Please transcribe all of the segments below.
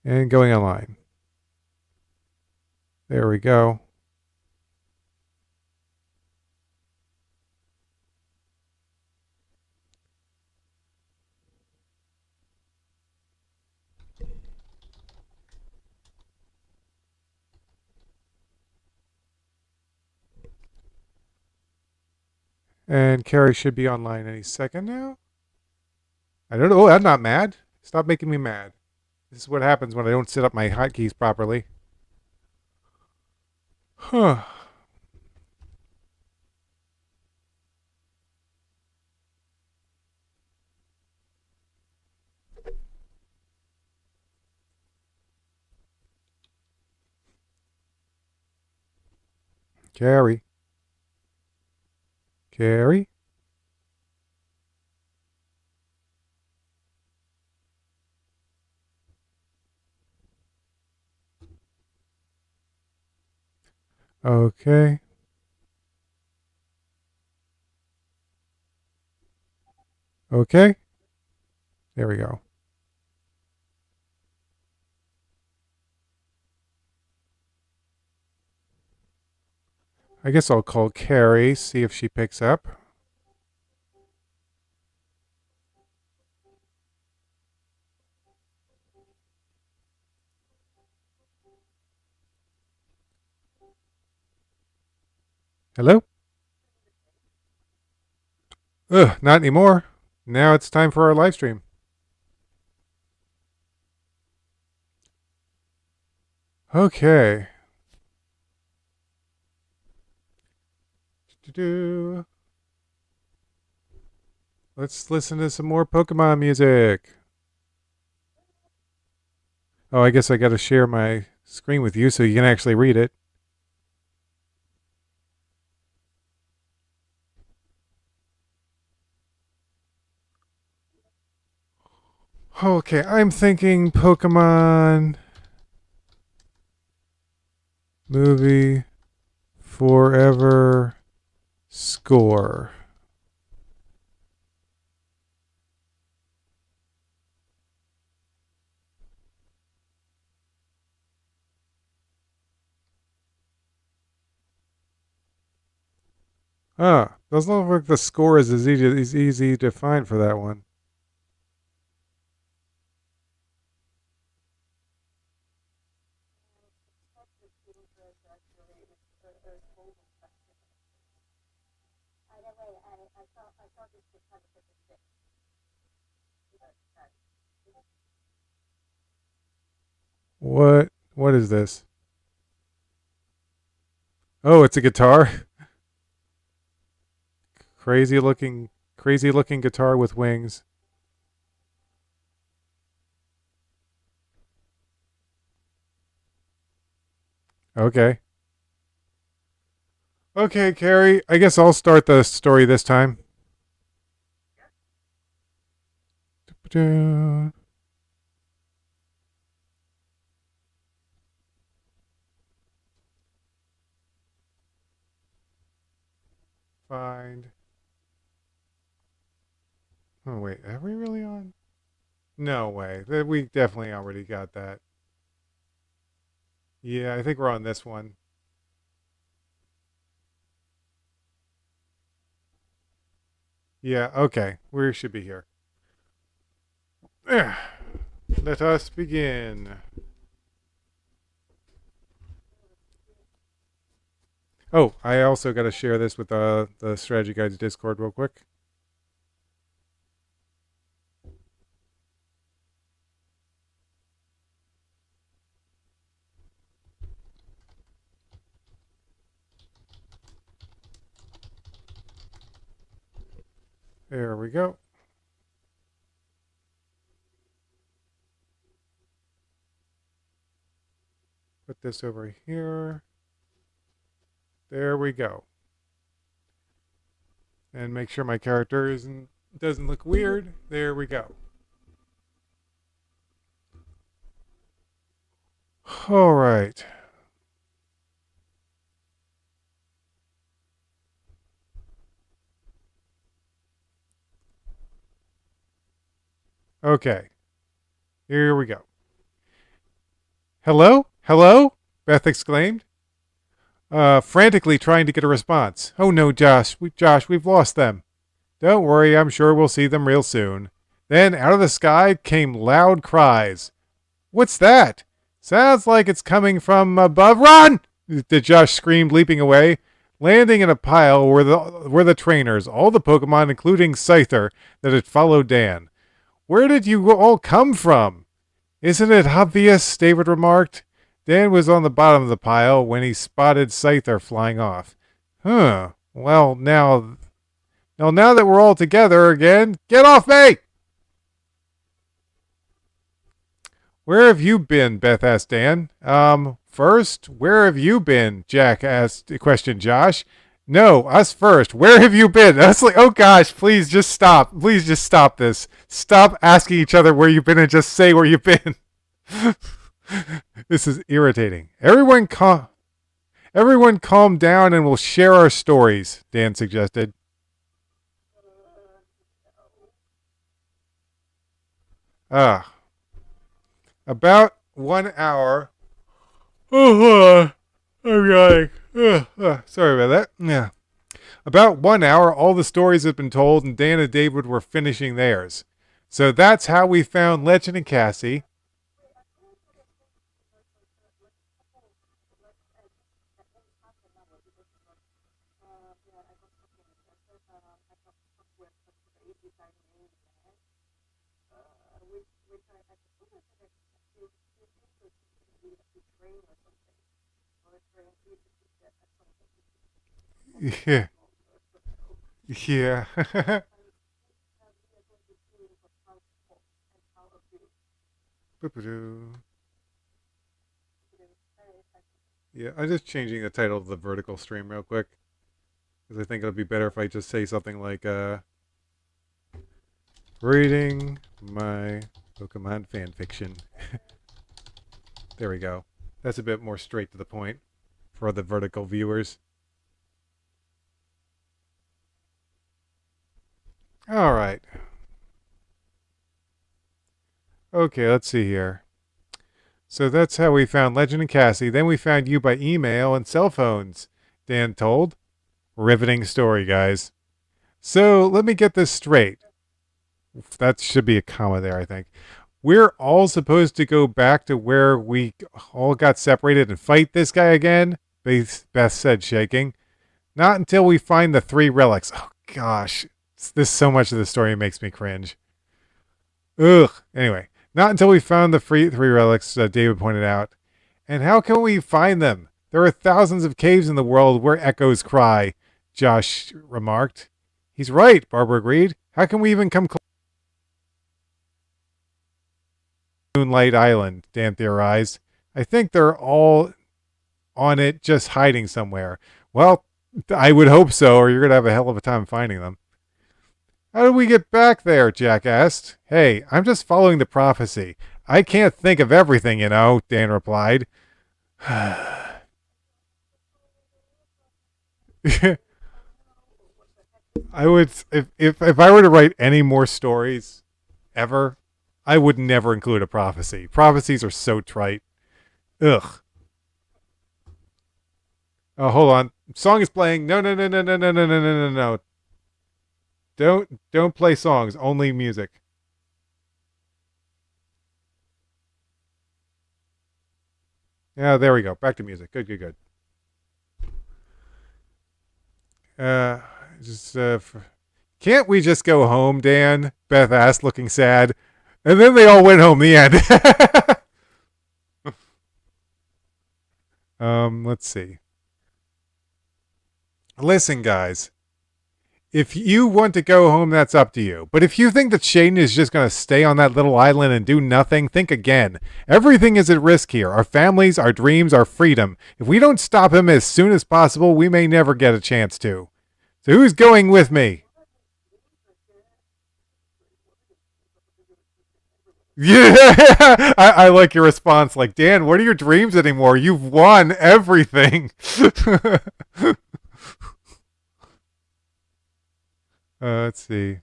And going online. There we go. And Carrie should be online any second now. I don't know. Oh, I'm not mad. Stop making me mad. This is what happens when I don't set up my hotkeys properly. Huh. Carrie. Carrie. Okay. Okay. There we go. I guess I'll call Carrie, see if she picks up. Hello? Ugh, not anymore. Now it's time for our live stream. Okay. Let's listen to some more Pokemon music. Oh, I guess I got to share my screen with you so you can actually read it. Okay, I'm thinking Pokemon movie forever score. Ah, doesn't look like the score is as easy to find for that one. What is this? Oh, it's a guitar. Crazy looking guitar with wings. Okay. Okay, Carrie. I guess I'll start the story this time. Find. Oh wait, are we really on? No way. We definitely already got that. Yeah, I think we're on this one. Yeah, okay. We should be here. Let us begin. Oh, I also got to share this with the Strategy Guides Discord real quick. There we go. Put this over here. There we go. And make sure my character doesn't look weird. There we go. All right. Okay. Here we go. Hello? Hello? Beth exclaimed, frantically trying to get a response. Oh no, Josh, we've lost them. Don't worry, I'm sure we'll see them real soon. Then out of the sky came loud cries. What's that? Sounds like it's coming from above. Run! Josh screamed, leaping away. Landing in a pile were the trainers, all the Pokemon, including Scyther, that had followed Dan. Where did you all come from? Isn't it obvious? David remarked. Dan was on the bottom of the pile when he spotted Scyther flying off. Huh. Well, now that we're all together again, get off me! Where have you been? Beth asked Dan. First, where have you been? Jack questioned Josh. No, us first. Where have you been? I was like, oh gosh, please just stop. Please just stop this. Stop asking each other where you've been and just say where you've been. This is irritating. Everyone calm down and we'll share our stories, Dan suggested. About 1 hour. Oh, I'm yawning. Sorry about that. Yeah. About 1 hour, all the stories had been told, and Dan and David were finishing theirs. So that's how we found Legend and Cassie. Yeah. Yeah. Yeah, I'm just changing the title of the vertical stream real quick. Because I think it'll be better if I just say something like, reading my Pokemon fanfiction. There we go. That's a bit more straight to the point for the vertical viewers. All right. Okay, let's see here. So that's how we found Legend and Cassie. Then we found you by email and cell phones, Dan told. Riveting story, guys. So let me get this straight. That should be a comma there, I think. We're all supposed to go back to where we all got separated and fight this guy again? Beth said, shaking. Not until we find the 3 relics. Oh, gosh. This so much of the story makes me cringe. Ugh. Anyway, not until we found the 3 relics, David pointed out. And how can we find them? There are thousands of caves in the world where echoes cry, Josh remarked. He's right, Barbara agreed. How can we even come close to Moonlight Island, Dan theorized. I think they're all on it just hiding somewhere. Well, I would hope so, or you're going to have a hell of a time finding them. How do we get back there? Jack asked. Hey, I'm just following the prophecy. I can't think of everything, you know, Dan replied. I would, if I were to write any more stories ever, I would never include a prophecy. Prophecies are so trite. Ugh. Oh, hold on. Song is playing. No. Don't play songs. Only music. Yeah, there we go. Back to music. Good. Just can't we just go home, Dan? Beth asked, looking sad. And then they all went home. The end. Let's see. Listen, guys. If you want to go home, that's up to you. But if you think that Shaden is just going to stay on that little island and do nothing, think again. Everything is at risk here. Our families, our dreams, our freedom. If we don't stop him as soon as possible, we may never get a chance to. So who's going with me? Yeah, I like your response. Like, Dan, what are your dreams anymore? You've won everything. Let's see.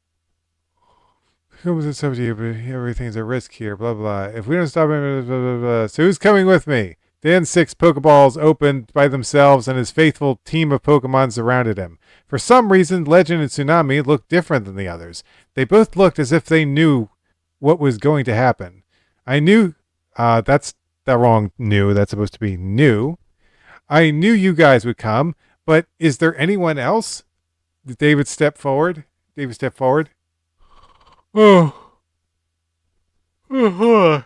Who was it up to you? But everything's at risk here. Blah blah. If we don't stop him, blah blah blah. So who's coming with me? Dan's 6 Pokeballs opened by themselves, and his faithful team of Pokemon surrounded him. For some reason, Legend and Tsunami looked different than the others. They both looked as if they knew what was going to happen. I knew. That's the wrong new. That's supposed to be new. I knew you guys would come, but is there anyone else? David stepped forward. David stepped forward. Oh. I'm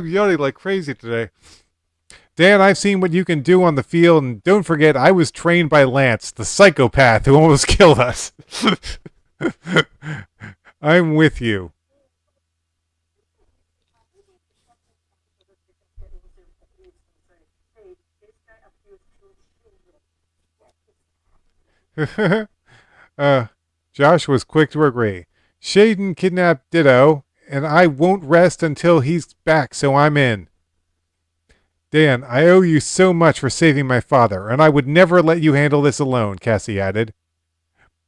yelling like crazy today. Dan, I've seen what you can do on the field, and don't forget, I was trained by Lance, the psychopath who almost killed us. I'm with you. uh, Josh was quick to agree. Shaden kidnapped Ditto, and I won't rest until he's back, so I'm in. Dan, I owe you so much for saving my father, and I would never let you handle this alone, Cassie added.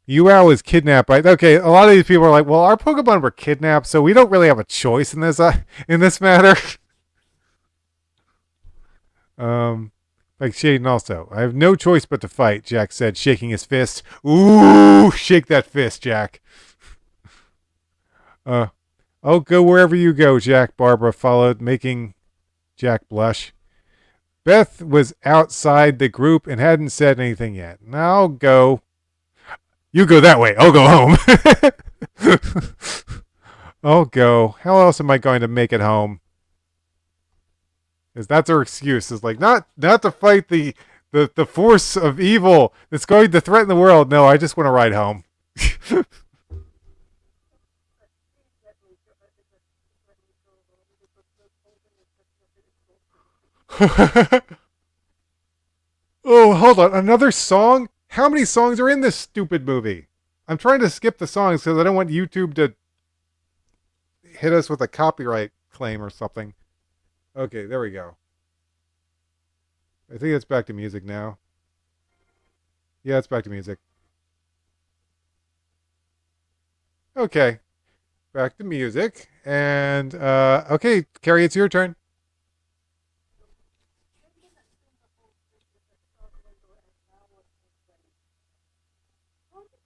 Yuao was kidnapped by... Okay, a lot of these people are like, well, our Pokemon were kidnapped, so we don't really have a choice in this matter. Like Shaden also. I have no choice but to fight, Jack said, shaking his fist. Ooh, shake that fist, Jack. I'll go wherever you go, Jack, Barbara followed, making Jack blush. Beth was outside the group and hadn't said anything yet. Now I'll go. You go that way. I'll go home. I'll go. How else am I going to make it home? Because that's her excuse. It's like not to fight the force of evil that's going to threaten the world. No, I just want to ride home. Oh, hold on. Another song? How many songs are in this stupid movie? I'm trying to skip the songs because I don't want YouTube to hit us with a copyright claim or something. Okay, there we go. I think it's back to music now. Yeah, it's back to music. Okay, back to music. And, okay, Carrie, it's your turn.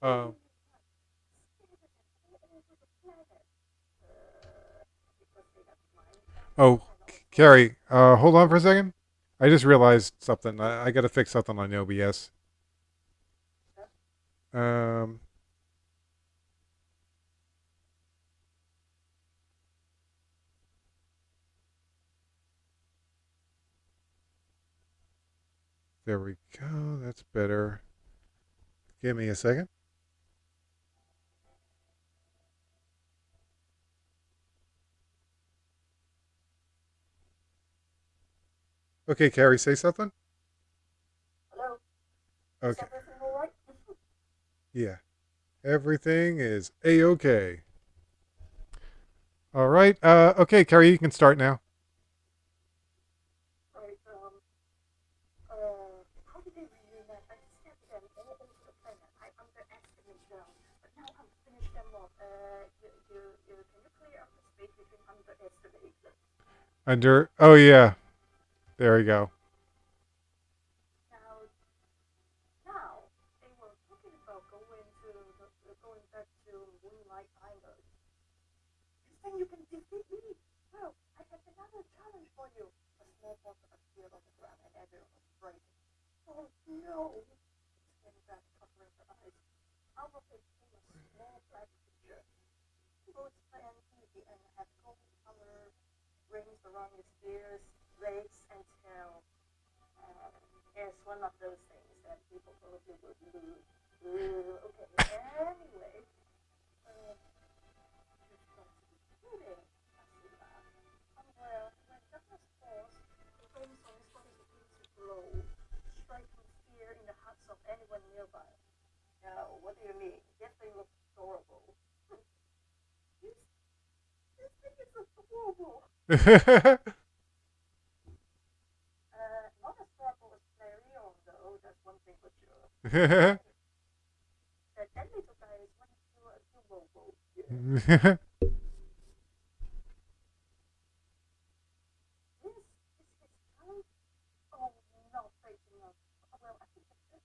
Uh, oh, Carrie, hold on for a second. I just realized something. I got to fix something on OBS. Um, there we go. That's better. Give me a second. Okay, Carrie, say something. Hello. Is Okay. everything all right? Yeah. Everything is A-okay. All right. Okay, Carrie, you can start now. Right. How did they reunite? I sent them all over the planet. I underestimated them, but now I'm finished them off. Can you clear up the space between underestimated? Oh, yeah. There we go. Now, now they were talking about going back to Moonlight Island. You think you can defeat me? Well, I have another challenge for you. A small monster appeared on the ground and everyone was frightened. Oh no! Standing back, covering her eyes. Out of it came a small black creature. Both and easy and had gold colored rings around his ears, legs, and tail. It's one of those things that people probably would lose. Okay, anyway. Just got to be kidding. I see that. Well, when darkness falls, the flames on his body begin to glow, striking fear in the hearts of anyone nearby. Now, what do you mean? Yes, they look adorable. This thing is adorable. Not as powerful as Flareon, though. That's one thing for sure. That little guy is one of your adorable. Yes. This is his time. Oh no, facing up. Well, I think that's it.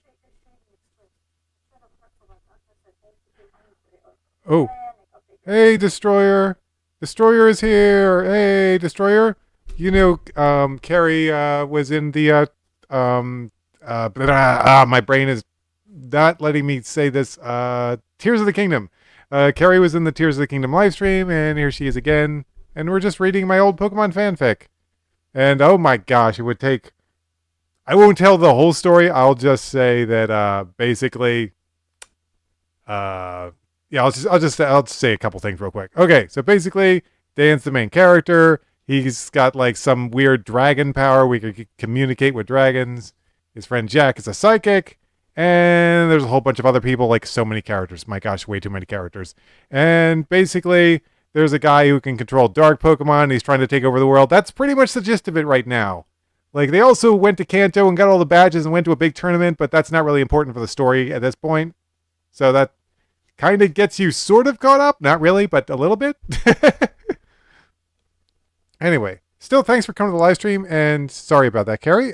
Shading extreme. Instead of pretzel, like I said, basically angry or Oh, panic or bigger. hey, Destroyer. Destroyer is here. Hey, Destroyer. You know, Carrie was in the my brain is not letting me say this. Tears of the Kingdom. Carrie was in the Tears of the Kingdom live stream, and here she is again. And we're just reading my old Pokemon fanfic. And oh my gosh, it would take. I won't tell the whole story. I'll just say that basically, uh, yeah, I'll just say a couple things real quick. Okay, so basically, Dan's the main character. He's got like some weird dragon power. We can communicate with dragons. His friend Jack is a psychic. And there's a whole bunch of other people, like so many characters. My gosh, way too many characters. And basically, there's a guy who can control dark Pokemon. And he's trying to take over the world. That's pretty much the gist of it right now. Like, they also went to Kanto and got all the badges and went to a big tournament, but that's not really important for the story at this point. So that kind of gets you sort of caught up. Not really, but a little bit. Anyway, still thanks for coming to the live stream, and sorry about that, Carrie.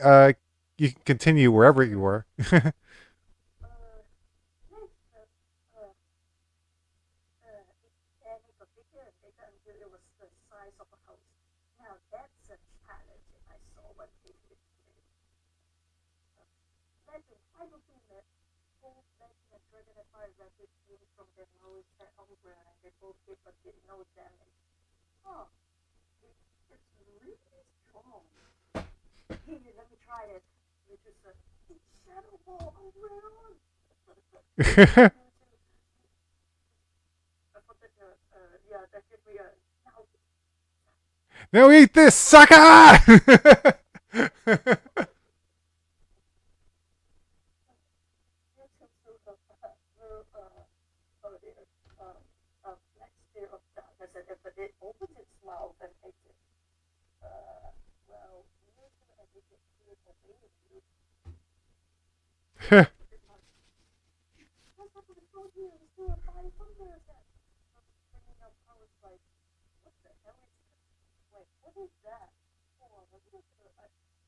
You can continue wherever you were. Panic or bigger and bigger until it was the size of a house. Now that's a challenge I saw when people played. Legend, I don't think that both Legend and Dragon and Fire Rapid came from their nose and over and they both did but did no damage. Huh. It's really strong. Here, let me try it. Which is a shadow ball around. Yeah, that gives me a now. Now eat this, sucker! But it opens its mouth and takes it. Well, I think it's good for baby. What's up with the phone here? It's still a 500 that. Bringing up powers like, what the hell is this? Wait, what is that? Hold on, what is it?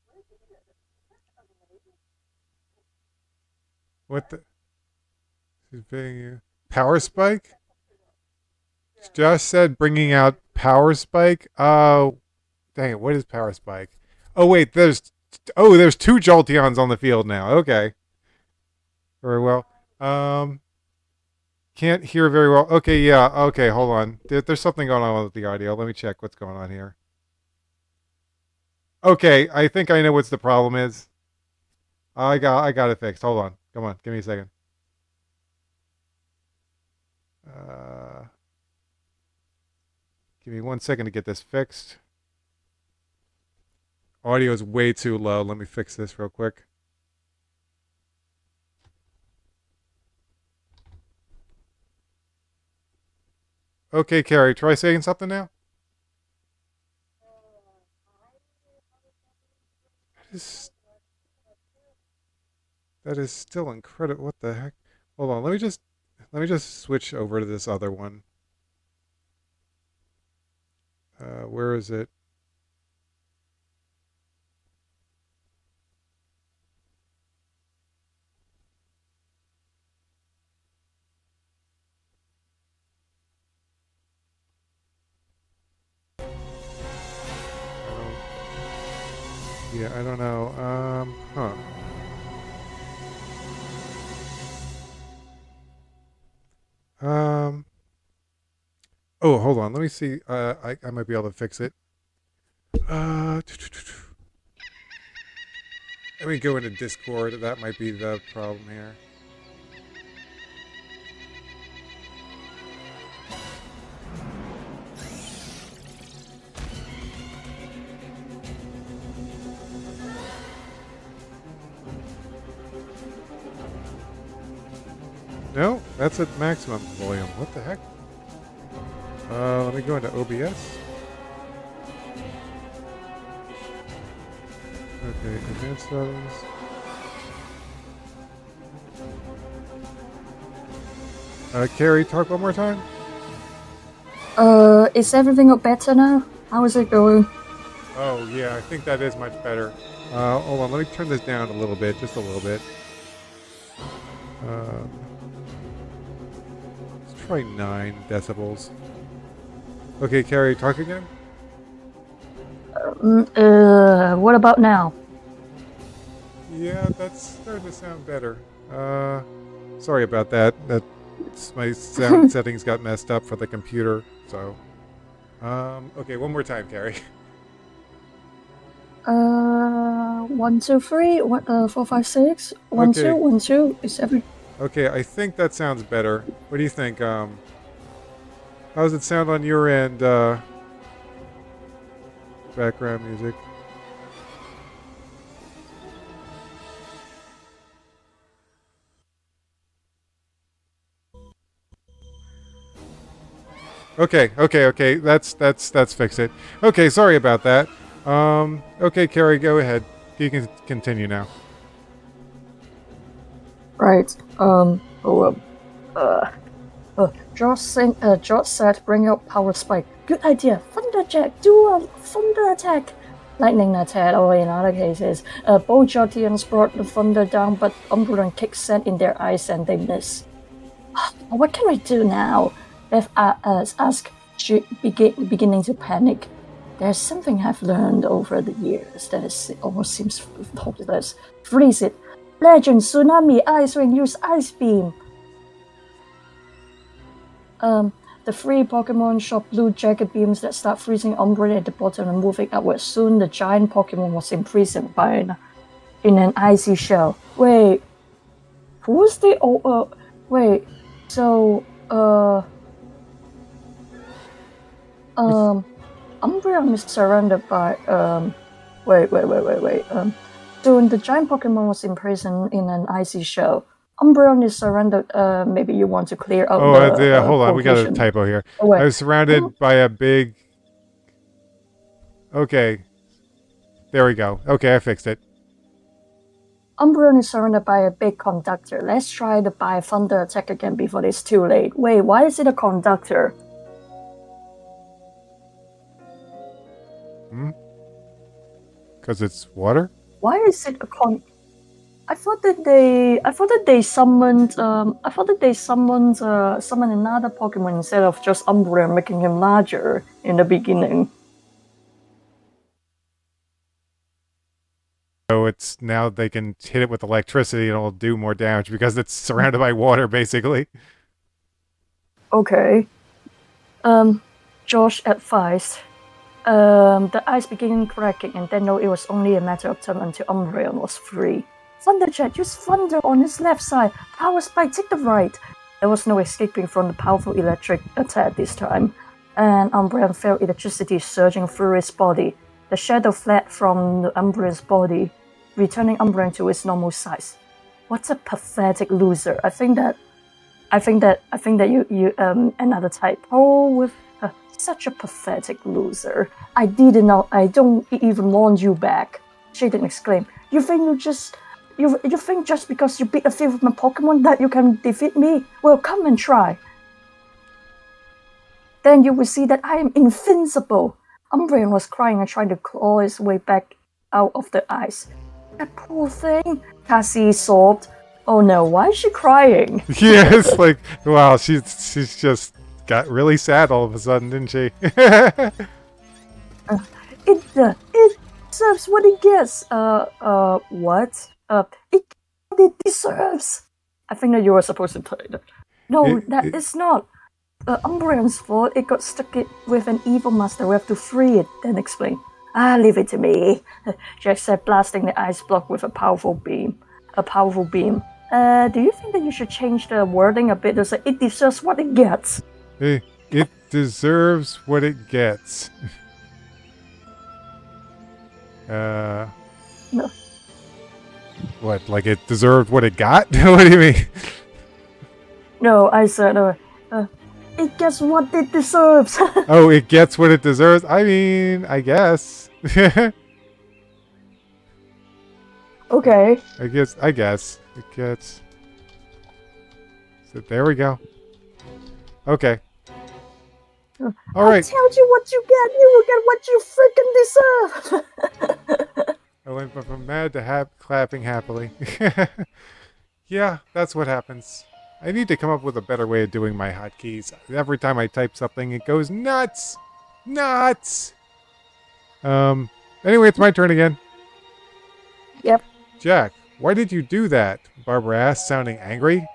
Where did it? Is that amazing? What the? She's being you. Power Spike? Josh said bringing out Power Spike. Oh, dang it! What is Power Spike? Oh wait, there's two Jolteons on the field now. Okay, very well. Can't hear very well. Okay, yeah. Okay, hold on. There's something going on with the audio. Let me check what's going on here. Okay, I think I know what's the problem is. I got it fixed. Hold on. Come on, give me a second. Uh, Give me 1 second to get this fixed. Audio is way too low. Let me fix this real quick. Okay, Carrie, try saying something now. That is that is still incredible. What the heck? Hold on. Let me just switch over to this other one. Where is it? I don't know. Huh. Um. Oh, hold on. Let me see. I might be able to fix it. Let me go into Discord. That might be the problem here. No, that's at maximum volume. What the heck? Let me go into OBS. Okay, advanced settings. Carrie, talk one more time. Is everything better now? How is it going? Oh, yeah, I think that is much better. Hold on, let me turn this down a little bit, just a little bit. Let's try 9 decibels. Okay, Carrie, talk again? What about now? Yeah, that's starting to sound better. Sorry about that. That's my sound settings got messed up for the computer, so. Okay, one more time, Carrie. 1, 2, 3, 4, 5, 6, 1, 2, Okay, 1, 2. Is every okay, I think that sounds better. What do you think? How does it sound on your end, background music? Okay. That's fixed it. Okay, sorry about that. Okay, Carrie, go ahead. You can continue now. right? George said, bring out power spike. Good idea. Thunderjack, do a thunder attack. Lightning attack, or in other cases, both Jothians brought the thunder down, but Umbreon kicked sand in their eyes and they miss. What can we do now? Beth asked, beginning to panic. There's something I've learned over the years that almost seems hopeless. Freeze it. Legend, Tsunami, Ice Ring, use Ice Beam. The 3 Pokemon shot blue jagged beams that start freezing Umbreon at the bottom and moving upwards. Soon the giant Pokemon was imprisoned in an icy shell. Wait, who's the wait, so Umbreon is surrounded by wait. Soon the giant Pokemon was imprisoned in an icy shell. Umbreon is surrounded. Maybe you want to clear out Yeah, hold on. We got a typo here. I was surrounded by a big. Okay. There we go. Okay, I fixed it. Umbreon is surrounded by a big conductor. Let's try the Bio Thunder attack again before it's too late. Wait, why is it a conductor? Because it's water? Why is it a I thought that they summoned another Pokemon instead of just Umbreon, making him larger in the beginning. So it's now they can hit it with electricity and it'll do more damage because it's surrounded by water, basically. Okay. Josh advised. The ice began cracking, and then it was only a matter of time until Umbreon was free. Thunderjet, use Thunder on his left side. Power Spike, take the right. There was no escaping from the powerful electric attack this time, and Umbreon felt electricity surging through his body. The shadow fled from Umbreon's body, returning Umbreon to its normal size. What a pathetic loser! I think that you another typo with such a pathetic loser. I don't even want you back. Shaden exclaimed. You think just because you beat a few of my Pokemon that you can defeat me? Well, come and try. Then you will see that I am invincible. Umbreon was crying and trying to claw his way back out of the ice. That poor thing, Cassie sobbed. Oh no, why is she crying? Yeah, it's like, wow, she's just got really sad all of a sudden, didn't she? It deserves what it gets. What? It deserves. I think that you were supposed to tell that. No, that is not. Umbreon's fault. It got stuck with an evil master. We have to free it, then explain. Leave it to me. Jack said, blasting the ice block with a powerful beam. Do you think that you should change the wording a bit to say it deserves what it gets? It deserves what it gets. No. What? Like it deserved what it got? What do you mean? No, I said, it gets what it deserves. Oh, it gets what it deserves? I mean, I guess. Okay. I guess. It gets... So there we go. Okay. All I right. tell you what you get, you will get what you freaking deserve. I went from mad to clapping happily. Yeah, that's what happens. I need to come up with a better way of doing my hotkeys. Every time I type something, it goes nuts! Nuts! Anyway, it's my turn again. Yep. Jack, why did you do that? Barbara asked, sounding angry.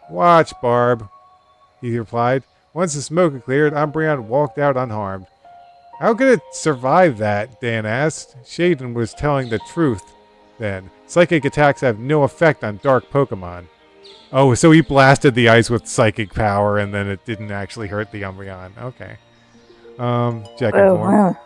Watch, Barb, he replied. Once the smoke had cleared, Umbreon walked out unharmed. How could it survive that? Dan asked. Shaden was telling the truth then. Psychic attacks have no effect on dark Pokemon. Oh, so he blasted the ice with psychic power and then it didn't actually hurt the Umbreon. Okay. Jack Oh, informed. wow.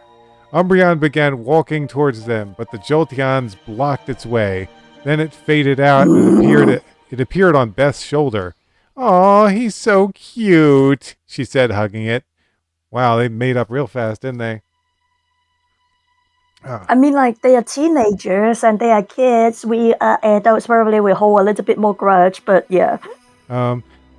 Umbreon began walking towards them, but the Jolteons blocked its way. Then it faded out and it appeared on Beth's shoulder. Aw, he's so cute, she said, hugging it. Wow, they made up real fast, didn't they? I mean, like, they are teenagers and they are kids. We adults probably will hold a little bit more grudge, but yeah.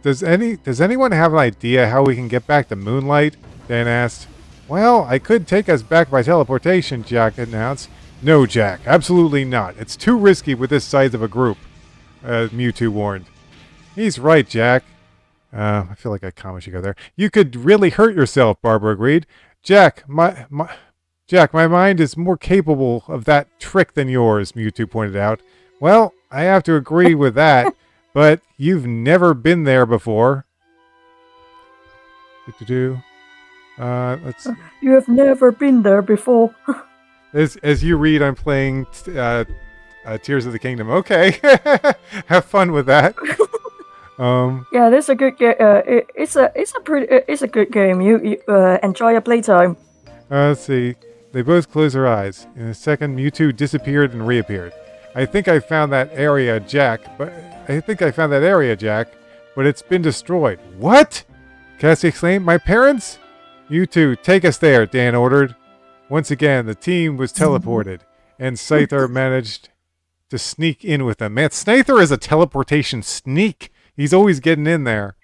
Does anyone have an idea how we can get back to Moonlight? Dan asked. Well, I could take us back by teleportation, Jack announced. No, Jack, absolutely not. It's too risky with this size of a group, Mewtwo warned. He's right, Jack. I feel like a comma should go there. You could really hurt yourself, Barbara agreed. Jack, my mind is more capable of that trick than yours, Mewtwo pointed out. Well, I have to agree with that, but you've never been there before. Let's. You have never been there before. As you read, I'm playing Tears of the Kingdom. Okay, have fun with that. Yeah, this is a good game. It's a good game. You enjoy your playtime. Let's see. They both closed their eyes. In a second, Mewtwo disappeared and reappeared. I think I found that area, Jack. But it's been destroyed. What? Cassie exclaimed. My parents? Mewtwo, take us there, Dan ordered. Once again, the team was teleported, and Scyther managed to sneak in with them. Man, Scyther is a teleportation sneak. He's always getting in there.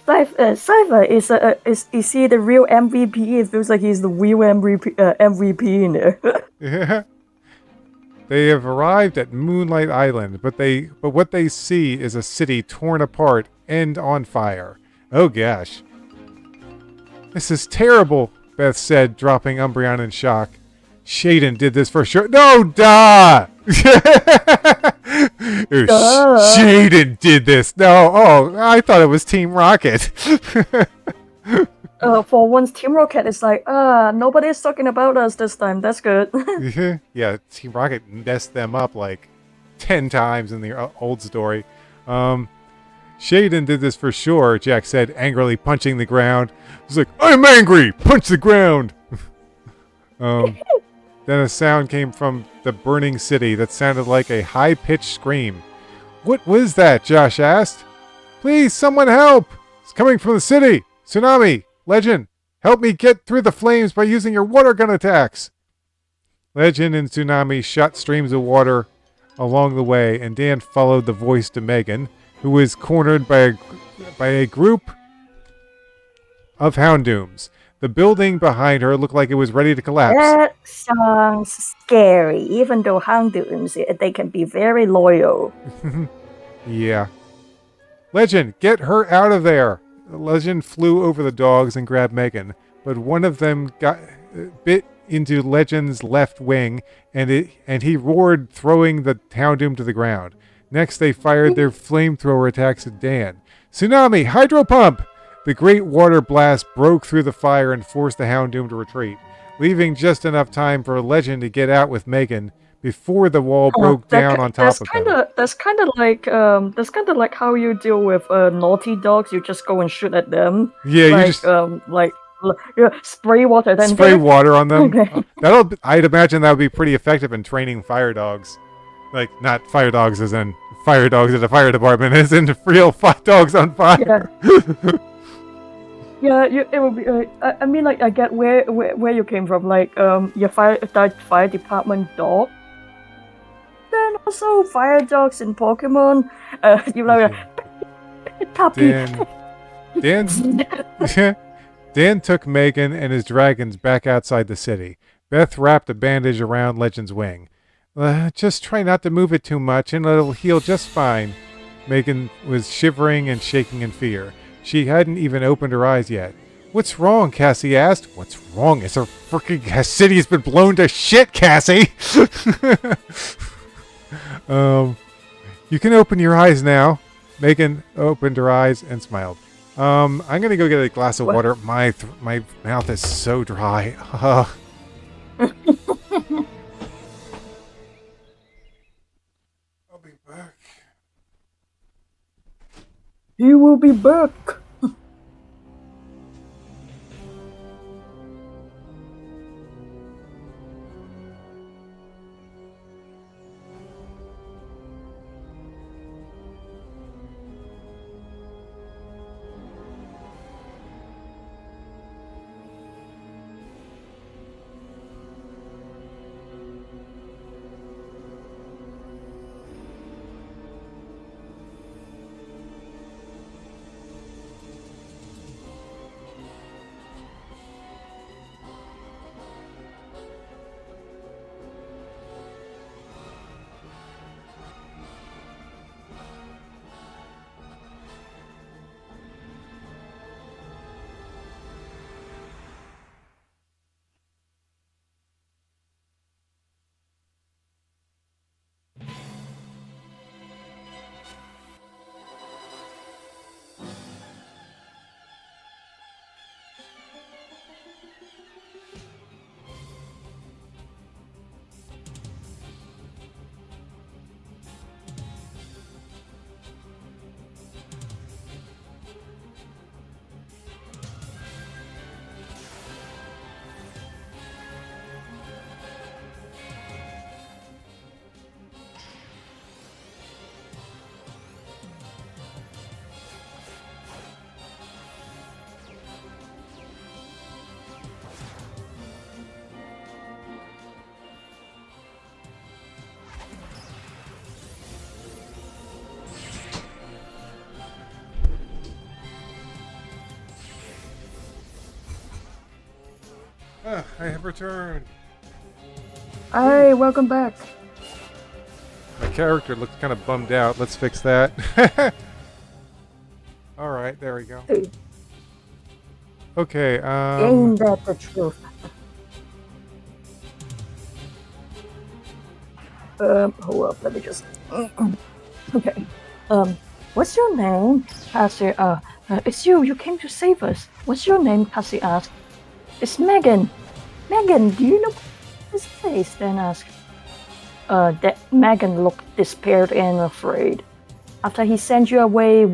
Cypher is he the real MVP? It feels like he's the real MVP in there. Yeah. They have arrived at Moonlight Island, but what they see is a city torn apart and on fire. Oh gosh. This is terrible, Beth said, dropping Umbreon in shock. Shaden did this for sure. No, duh! Shaden did this. No, oh, I thought it was Team Rocket. For once, Team Rocket is like, nobody's talking about us this time. That's good. Yeah, Team Rocket messed them up like 10 times in the old story. Shaden did this for sure, Jack said, angrily punching the ground. He's like, I'm angry! Punch the ground! Then a sound came from the burning city that sounded like a high-pitched scream. What was that? Josh asked. Please, someone help! It's coming from the city! Tsunami! Legend! Help me get through the flames by using your water gun attacks! Legend and Tsunami shot streams of water along the way, and Dan followed the voice to Megan, who was cornered by a group of Houndooms. The building behind her looked like it was ready to collapse. That sounds scary, even though Houndooms, they can be very loyal. Yeah. Legend, get her out of there! Legend flew over the dogs and grabbed Megan, but one of them got bit into Legend's left wing, and he roared, throwing the Houndoom to the ground. Next, they fired their flamethrower attacks at Dan. Tsunami! Hydro pump! The great water blast broke through the fire and forced the Houndoom to retreat, leaving just enough time for Legend to get out with Megan before the wall broke down on top of them. That's kind of like how you deal with naughty dogs. You just go and shoot at them. Yeah, like, you just spray water. Then spray water on them. I'd imagine that would be pretty effective in training fire dogs. Like, not fire dogs as in fire dogs at a fire department, as in real dogs on fire. Yeah, it would be. I mean, like, I get where you came from. Like, your fire department dog. Then also fire dogs in Pokemon. You know, puppy. Dan took Megan and his dragons back outside the city. Beth wrapped a bandage around Legend's wing. Just try not to move it too much and it'll heal just fine. Megan was shivering and shaking in fear. She hadn't even opened her eyes yet. What's wrong? Cassie asked. What's wrong? It's our freaking city has been blown to shit, Cassie! You can open your eyes now. Megan opened her eyes and smiled. I'm gonna go get a glass of water. My mouth is so dry. I'll be back. He will be back. I have returned. Hey, welcome back. My character looks kind of bummed out. Let's fix that. Alright, there we go. Okay, Ain't that the truth? Hold up, let me just... Okay. What's your name? Cassie, it's you. You came to save us. What's your name? Cassie asked. It's Megan. Megan, do you know this place? Dan asked. That Megan looked despaired and afraid. After he sent you away,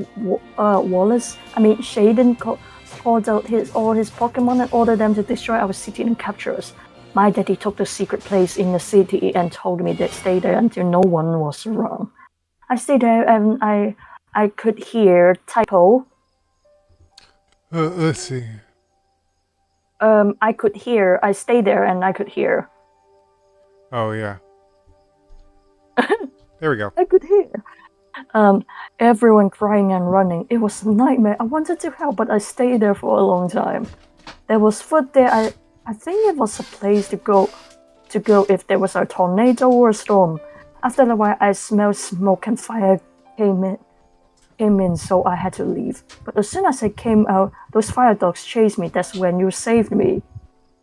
Shaden called out all his Pokemon and ordered them to destroy our city and capture us. My daddy took the secret place in the city and told me to stay there until no one was around. I stayed there and I could hear typo. Let's see. I stayed there and I could hear. Oh, yeah. There we go. I could hear. Everyone crying and running. It was a nightmare. I wanted to help, but I stayed there for a long time. There was food there. I think it was a place to go if there was a tornado or a storm. After a while, I smelled smoke and fire came in, so I had to leave. But as soon as I came out, those fire dogs chased me. That's when you saved me.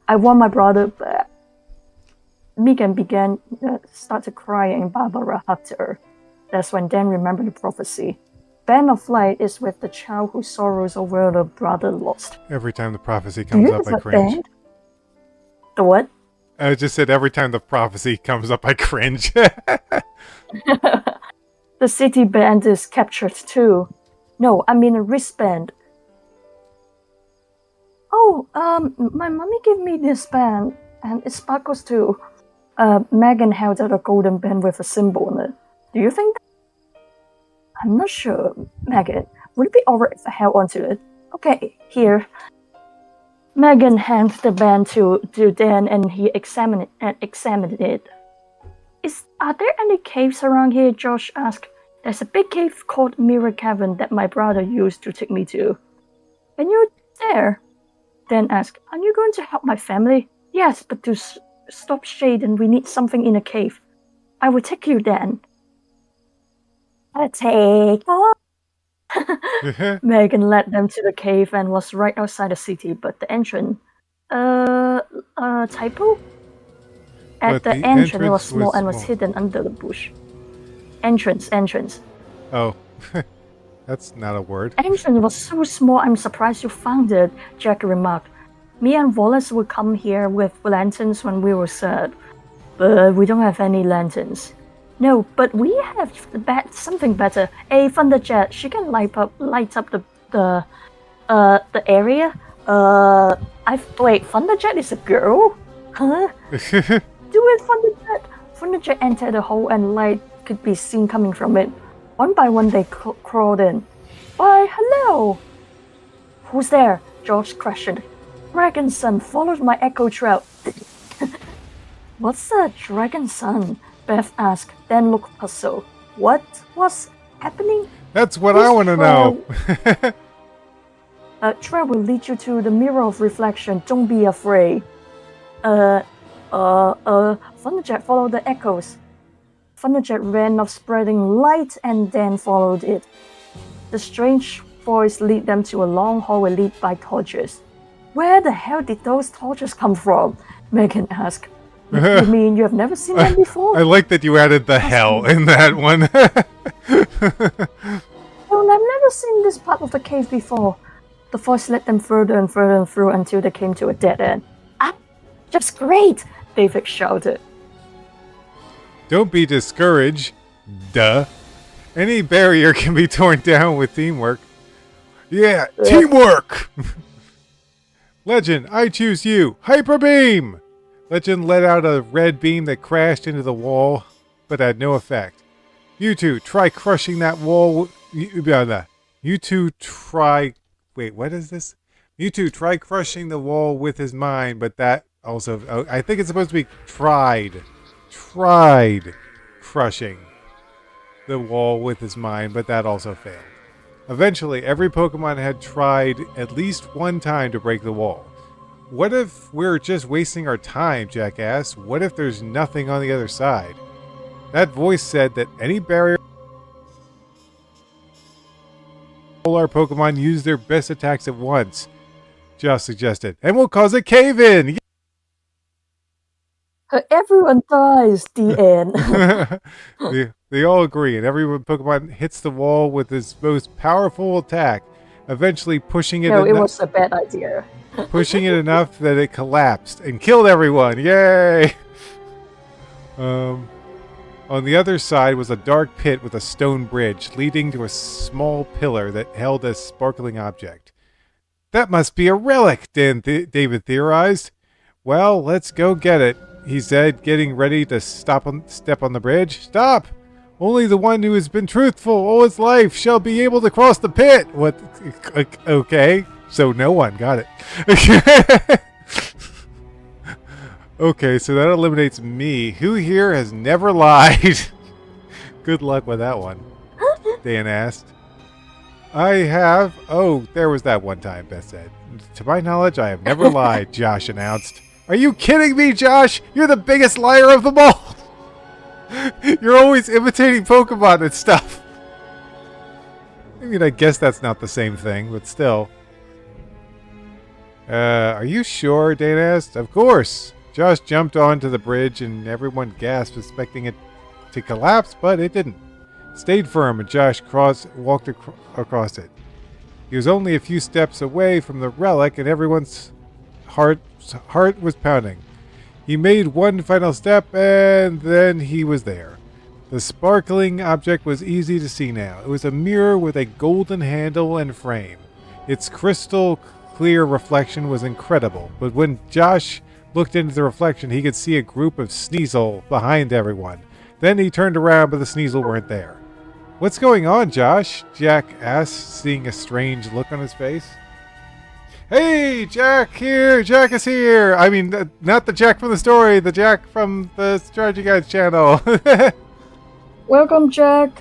I want my brother back. Megan started crying and Barbara hugged her. That's when Dan remembered the prophecy. Band of Light is with the child who sorrows over the brother lost. Every time the prophecy comes up, I cringe. Band? The what? I just said every time the prophecy comes up, I cringe. The city band is captured too. No, I mean a wristband. Oh, my mommy gave me this band, and it sparkles too. Megan held out a golden band with a symbol on it. Do you think I'm not sure, Megan. Would it be alright if I held onto it? Okay, here. Megan handed the band to Dan and he examined it. Are there any caves around here? Josh asked. There's a big cave called Mirror Cavern that my brother used to take me to. Can you there? Dan asked, are you going to help my family? Yes, but to stop Shaden, we need something in a cave. I will take you then. Take off. Megan led them to the cave and was right outside the city, but the entrance... typo? At But the the entrance, it was entrance small was and was small. hidden under the bush. Entrance. Oh, that's not a word. Entrance was so small, I'm surprised you found it, Jack remarked. Me and Wallace would come here with lanterns when we were sad, but we don't have any lanterns. No, but we have something better. A thunderjet. She can light up the area. Wait, thunderjet is a girl? Huh? Do it, thunderjet. Thunderjet entered the hole and light could be seen coming from it. One by one, they crawled in. Why, hello. Who's there? George questioned. Dragon Son followed my echo trail. What's a dragon son? Beth asked, then looked puzzled. What was happening? That's what I want to know. Trail will lead you to the mirror of reflection. Don't be afraid. Thunderjet followed the echoes. Thunderjet ran off spreading light and then followed it. The strange voice led them to a long hallway lit by torches. Where the hell did those torches come from? Megan asked. You mean you have never seen them before? I like that you added the hell in that one. Well, I've never seen this part of the cave before. The voice led them further and further through until they came to a dead end. Ah, just great! David shouted. Don't be discouraged. Duh. Any barrier can be torn down with teamwork. Yeah, teamwork! Legend, I choose you. Hyper Beam! Legend let out a red beam that crashed into the wall, but had no effect. You two, try crushing that wall. You two try... Wait, what is this? You two, try crushing the wall with his mind, but that also... Oh, I think it's supposed to be tried crushing the wall with his mind, but that also failed. Eventually, every Pokemon had tried at least one time to break the wall. What if we're just wasting our time, Jack asked. What if there's nothing on the other side? That voice said that any barrier... All our Pokemon use their best attacks at once, Josh suggested. And we'll cause a cave-in! Everyone dies, the end. They all agree, and every Pokemon hits the wall with its most powerful attack, eventually pushing it. No, it was a bad idea. Pushing it enough that it collapsed and killed everyone. Yay! On the other side was a dark pit with a stone bridge leading to a small pillar that held a sparkling object. That must be a relic, David theorized. Well, let's go get it, he said, getting ready to step on the bridge. Stop! Only the one who has been truthful all his life shall be able to cross the pit. What? Okay, so no one got it. Okay, so that eliminates me. Who here has never lied? Good luck with that one, Dan asked. I have... Oh, there was that one time, Beth said. To my knowledge, I have never lied, Josh announced. Are you kidding me, Josh? You're the biggest liar of them all! You're always imitating Pokemon and stuff. I mean, I guess that's not the same thing, but still. Are you sure? Dan asked. Of course. Josh jumped onto the bridge and everyone gasped, expecting it to collapse, but it didn't. It stayed firm and Josh walked across it. He was only a few steps away from the relic and everyone's heart was pounding. He made one final step and then he was there. The sparkling object was easy to see now. It was a mirror with a golden handle and frame. Its crystal clear reflection was incredible, but when Josh looked into the reflection, he could see a group of Sneasel behind everyone. Then he turned around, but the Sneasel weren't there. What's going on, Josh? Jack asked, seeing a strange look on his face. Hey, Jack here! Jack is here! I mean, not the Jack from the story, the Jack from the Strategy Guides channel. Welcome, Jack.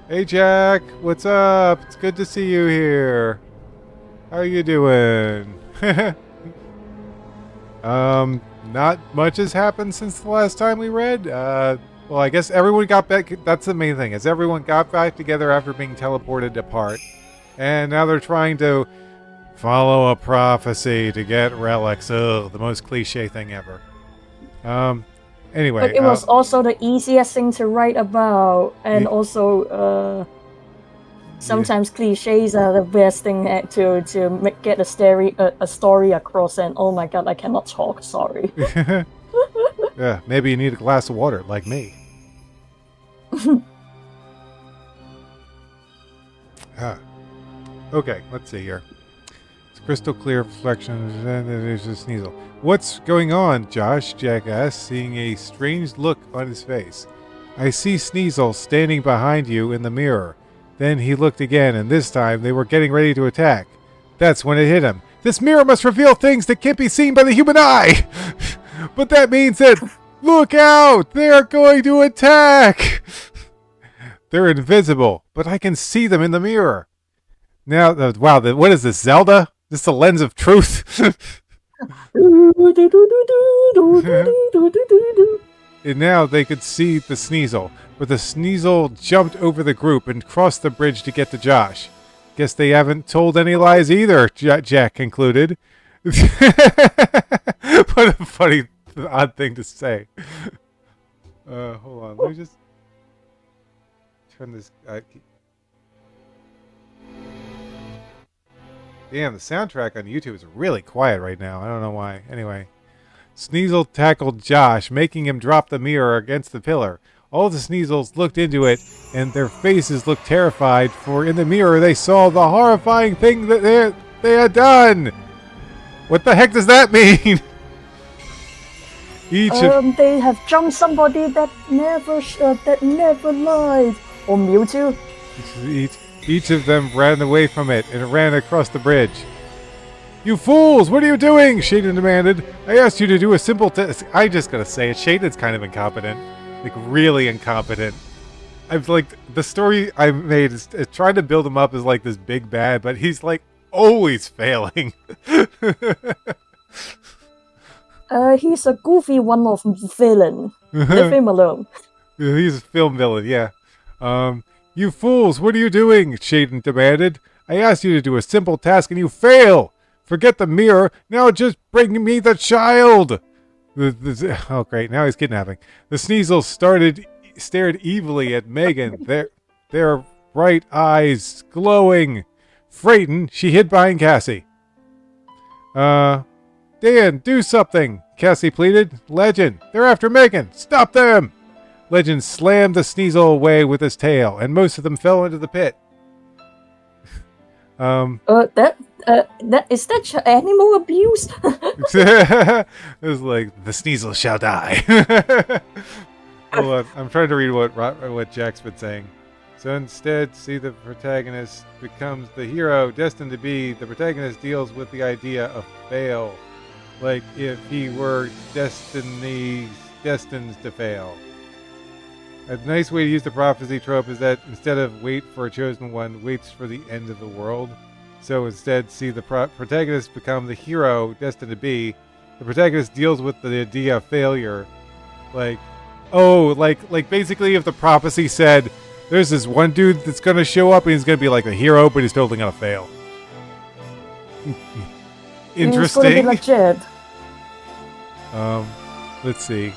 Hey, Jack. What's up? It's good to see you here. How you doing? Not much has happened since the last time we read. Well, I guess everyone got back. That's the main thing, is everyone got back together after being teleported apart. And now they're trying to follow a prophecy to get relics. Ugh, the most cliche thing ever. Anyway. But it was also the easiest thing to write about, and also sometimes cliches are the best thing to get a story across. And oh my god, I cannot talk. Sorry. Yeah, maybe you need a glass of water, like me. Okay, let's see here. It's crystal clear reflection, and there's a Sneasel. What's going on, Josh? Jack asked, seeing a strange look on his face. I see Sneasel standing behind you in the mirror. Then he looked again, and this time they were getting ready to attack. That's when it hit him. This mirror must reveal things that can't be seen by the human eye! But that means that, look out! They're going to attack! They're invisible, but I can see them in the mirror. Now, wow, what is this, Zelda? This is the lens of truth? And now they could see the Sneasel, but the Sneasel jumped over the group and crossed the bridge to get to Josh. Guess they haven't told any lies either, Jack concluded. What a funny, odd thing to say. Hold on, let me just turn this... Damn, the soundtrack on YouTube is really quiet right now. I don't know why. Anyway. Sneasel tackled Josh, making him drop the mirror against the pillar. All the Sneasels looked into it, and their faces looked terrified, for in the mirror they saw the horrifying thing that they had done! What the heck does that mean? They have jumped somebody that never lied. Or Mewtwo. Each of them ran away from it and ran across the bridge. You fools! What are you doing? Shaden demanded. I asked you to do a simple test. I just gotta say it. Shaden's kind of incompetent. Like, really incompetent. I've, like, the story I made is trying to build him up as, like, this big bad, but he's, like, always failing. He's a goofy one-off villain. Leave him alone. He's a film villain, yeah. You fools, what are you doing? Shaden demanded. I asked you to do a simple task and you fail! Forget the mirror, now just bring me the child! Oh great, now he's kidnapping. The Sneasels stared evilly at Megan, their bright eyes glowing. Frightened, she hid behind Cassie. Dan, do something, Cassie pleaded. Legend, they're after Megan, stop them! Legend slammed the Sneasel away with his tail, and most of them fell into the pit. Is that animal abuse? It was like, the Sneasel shall die. Hold on, I'm trying to read what Jack's been saying. So instead, see the protagonist becomes the hero destined to be. The protagonist deals with the idea of fail, like if he were destined to fail. A nice way to use the prophecy trope is that instead of wait for a chosen one, waits for the end of the world. So instead, see the protagonist become the hero destined to be. The protagonist deals with the idea of failure. Like basically if the prophecy said, there's this one dude that's going to show up and he's going to be like the hero, but he's totally going to fail. Interesting. It's going to be legit. Let's see.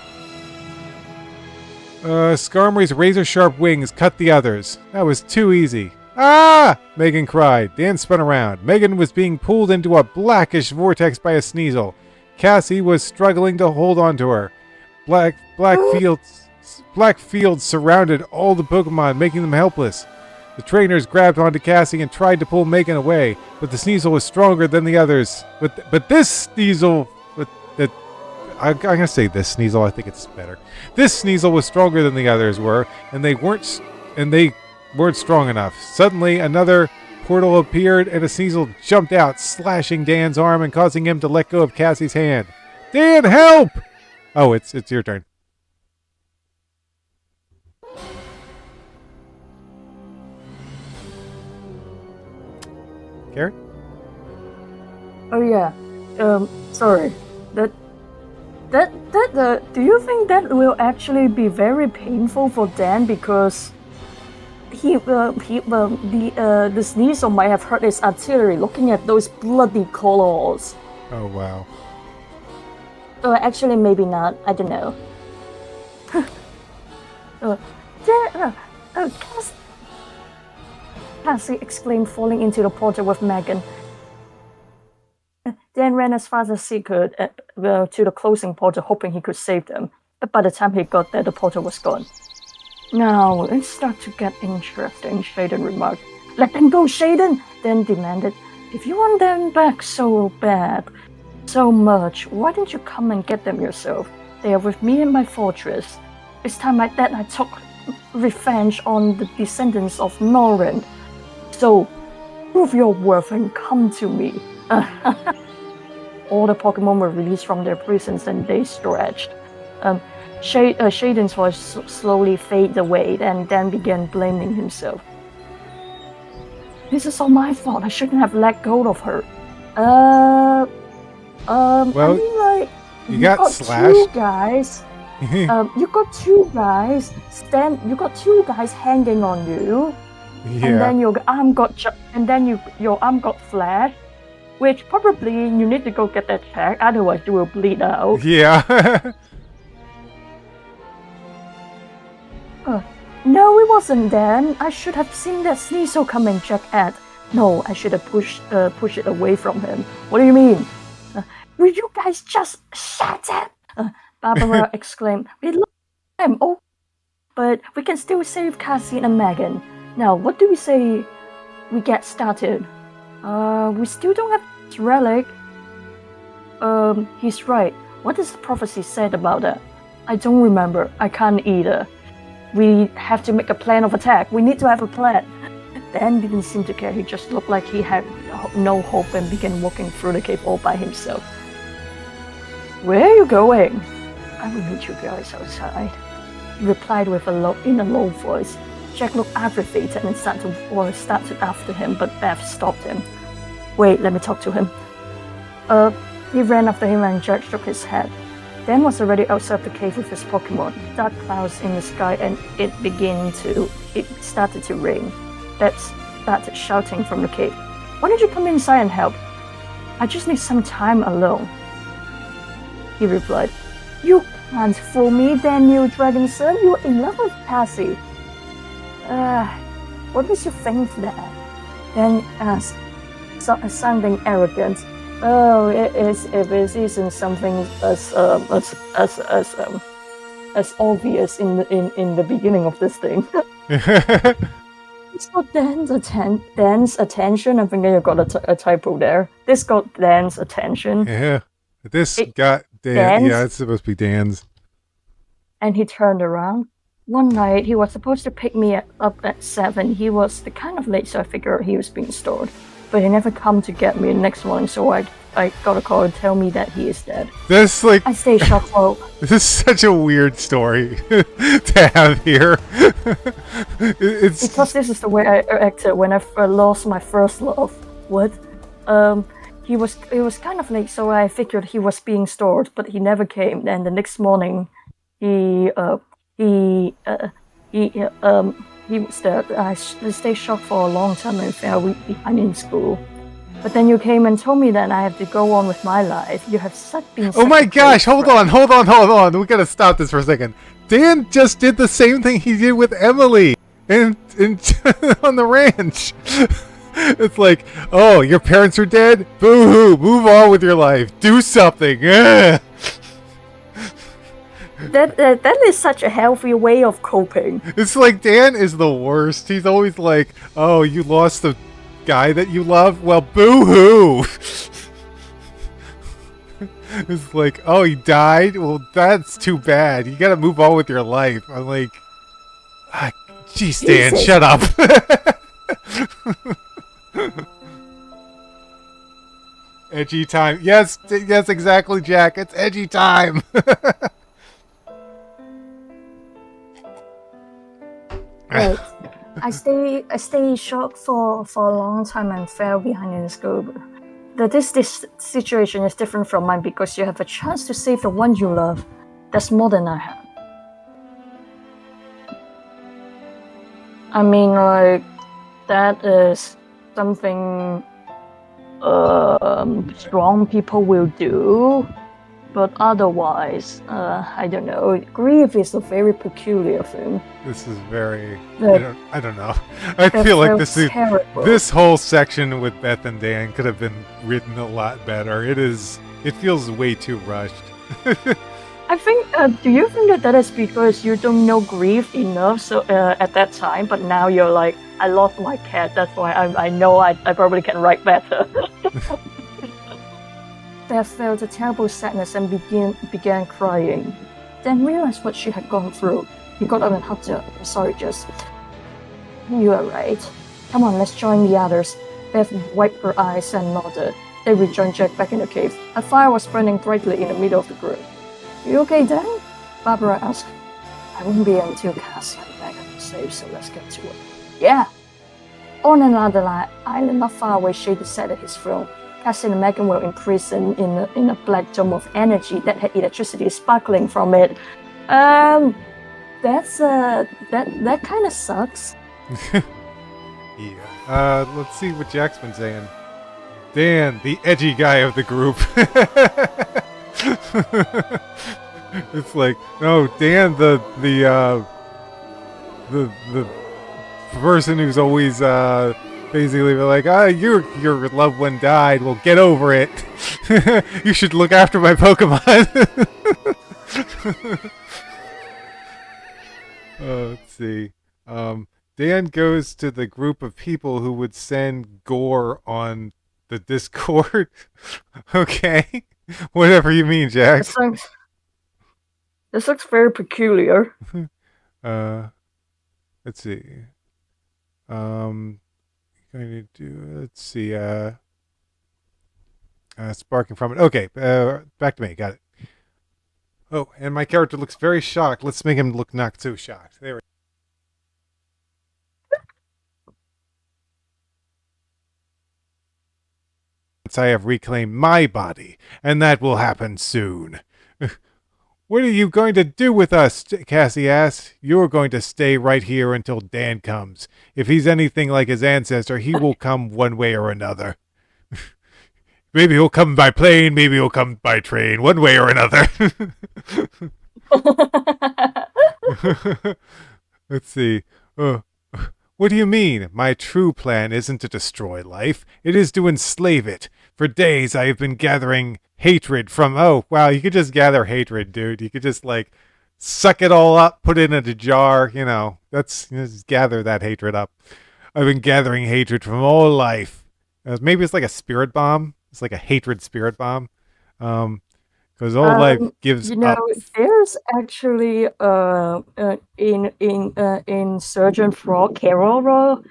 Skarmory's razor-sharp wings cut the others. That was too easy. Ah! Megan cried. Dan spun around. Megan was being pulled into a blackish vortex by a Sneasel. Cassie was struggling to hold on to her. Black fields surrounded all the Pokemon, making them helpless. The trainers grabbed onto Cassie and tried to pull Megan away, but the Sneasel was stronger than the others. But this Sneasel... I'm going to say this Sneasel, I think it's better. This Sneasel was stronger than the others were, and they weren't strong enough. Suddenly, another portal appeared, and a Sneasel jumped out, slashing Dan's arm and causing him to let go of Cassie's hand. Dan, help! Oh, it's your turn. Carrot? Oh yeah. Sorry. That do you think that will actually be very painful for Dan because the Sneasel might have hurt his artillery looking at those bloody colors. Oh, wow. Actually, maybe not. I don't know. Cassie exclaimed, falling into the portal with Megan. Dan ran as fast as he could to the closing portal, hoping he could save them. But by the time he got there, the portal was gone. Now, it starts to get interesting, Shaden remarked. Let them go, Shaden! Dan demanded. If you want them back so bad, so much, why don't you come and get them yourself? They are with me in my fortress. It's time like that I took revenge on the descendants of Norrin. So, prove your worth and come to me. All the Pokemon were released from their prisons and they stretched. Shaden's voice slowly faded away and Dan began blaming himself. This is all my fault. I shouldn't have let go of her. Well, I mean, like, you got slashed. Two guys. You got two guys. You got two guys hanging on you. Yeah. And then your arm got your arm got flashed, which probably you need to go get that checked, otherwise you will bleed out. Yeah. No, it wasn't Dan. I should have seen that Sneasel come and check at. No, I should have pushed it away from him. What do you mean? Will you guys just shut up? Barbara exclaimed. We lost time, but we can still save Cassie and Megan. Now, what do we say we get started? We still don't have this relic. He's right. What does the prophecy said about that? I don't remember. I can't either. We have to make a plan of attack. We need to have a plan. Dan didn't seem to care. He just looked like he had no hope and began walking through the cave all by himself. Where are you going? I will meet you guys outside. He replied with in a low voice. Jack looked aggravated and started after him, but Beth stopped him. Wait, let me talk to him. He ran after him and Jack shook his head. Dan was already outside the cave with his Pokemon. Dark clouds in the sky and it started to rain. Beth started shouting from the cave. Why don't you come inside and help? I just need some time alone. He replied. You can't fool me, Daniel Dragonson. You're in love with Cassie. What makes you think that? Dan asked, sounding arrogant. Oh, if it isn't something as obvious in the beginning of this thing. This got Dan's attention. I think you got a typo there. This got Dan's attention. Yeah, this got Dan. Yeah, it's supposed to be Dan's. And he turned around. One night, he was supposed to pick me up at 7. He was kind of late, so I figured he was being stored. But he never come to get me the next morning, so I got a call and tell me that he is dead. This I stay shocked. This is such a weird story to have here. It's because this is the way I acted when I lost my first love. What? It was kind of late, so I figured he was being stored, but he never came. And the next morning, he was dead. I stayed shocked for a long time and fell behind in school. But then you came and told me that I have to go on with my life. You have been. Oh my gosh! Hold on! We gotta stop this for a second. Dan just did the same thing he did with Emily and on the ranch. It's like, oh, your parents are dead? Boo-hoo! Move on with your life. Do something. That is such a healthy way of coping. It's like Dan is the worst. He's always like, oh, you lost the guy that you love? Well, boo-hoo! It's like, oh, he died? Well, that's too bad. You gotta move on with your life. I'm like, geez, Dan, Jesus. shut up. Edgy time. Yes, exactly, Jack. It's edgy time. Right. I stay shocked for a long time and fell behind in school. that this situation is different from mine because you have a chance to save the one you love. That's more than I have. I mean, like, that is something strong people will do, but otherwise, I don't know. Grief is a very peculiar thing. This is very. That- I don't know. I feel like feels terrible. this whole section with Beth and Dan could have been written a lot better. It feels way too rushed. I think. Do you think that is because you don't know grief enough? So at that time, but now you're like, I lost my cat. That's why I know I probably can write better. Beth felt a terrible sadness and began crying. Then realized what she had gone through. He got up and hugged her. Sorry, Jess. You are right. Come on, let's join the others. Beth wiped her eyes and nodded. They rejoined Jack back in the cave. A fire was burning brightly in the middle of the group. You okay, Dan? Barbara asked. I won't be until Cassie and Megan are safe, so let's get to it. Yeah. On another island not far away, Shady sat at his throne. Cassie and Megan were imprisoned in a black dome of energy that had electricity sparkling from it. That kind of sucks. Yeah. Let's see what Jack's been saying. Dan, the edgy guy of the group. It's like, no, Dan, the person who's always basically like, your loved one died. Well, get over it. You should look after my Pokemon. Let's see. Dan goes to the group of people who would send gore on the Discord. Okay. Whatever you mean, Jack. This looks very peculiar. Let's see. Going to do. Let's see. Sparking from it. Okay. Back to me. Got it. Oh, and my character looks very shocked. Let's make him look not so shocked. There we go. I have reclaimed my body, and that will happen soon. What are you going to do with us? Cassie asked. You're going to stay right here until Dan comes. If he's anything like his ancestor, he will come one way or another. Maybe he'll come by plane, maybe he'll come by train, one way or another. Let's see. What do you mean? My true plan isn't to destroy life. It is to enslave it. For days I have been gathering hatred from... Oh, wow, you could just gather hatred, dude. You could just, like, suck it all up, put it in a jar, just gather that hatred up. I've been gathering hatred from all life. Maybe it's like a spirit bomb. It's like a hatred spirit bomb. Because all life gives up. There's actually in Sergeant Frog, Carol,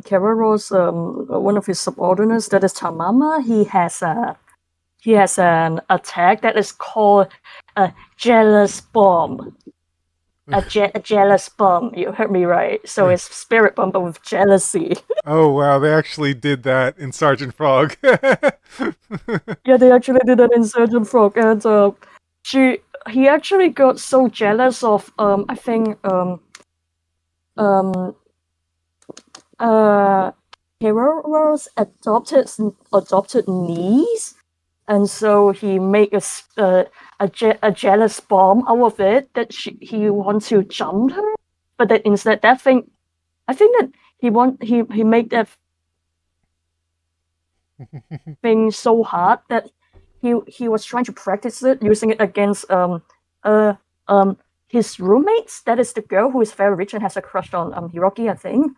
Carol's one of his subordinates, that is Tamama. He has an attack that is called a jealous bomb. A jealous bomb. You heard me right. So it's spirit bomb, but with jealousy. Oh wow, they actually did that in Sergeant Frog. Yeah, they actually did that in Sergeant Frog, and he actually got so jealous of I think Hero's adopted niece, and so he made a jealous bomb out of it that he wants to jump her, but that instead I think that he made that thing so hard that he was trying to practice it, using it against his roommates. That is the girl who is very rich and has a crush on Hiroki, I think.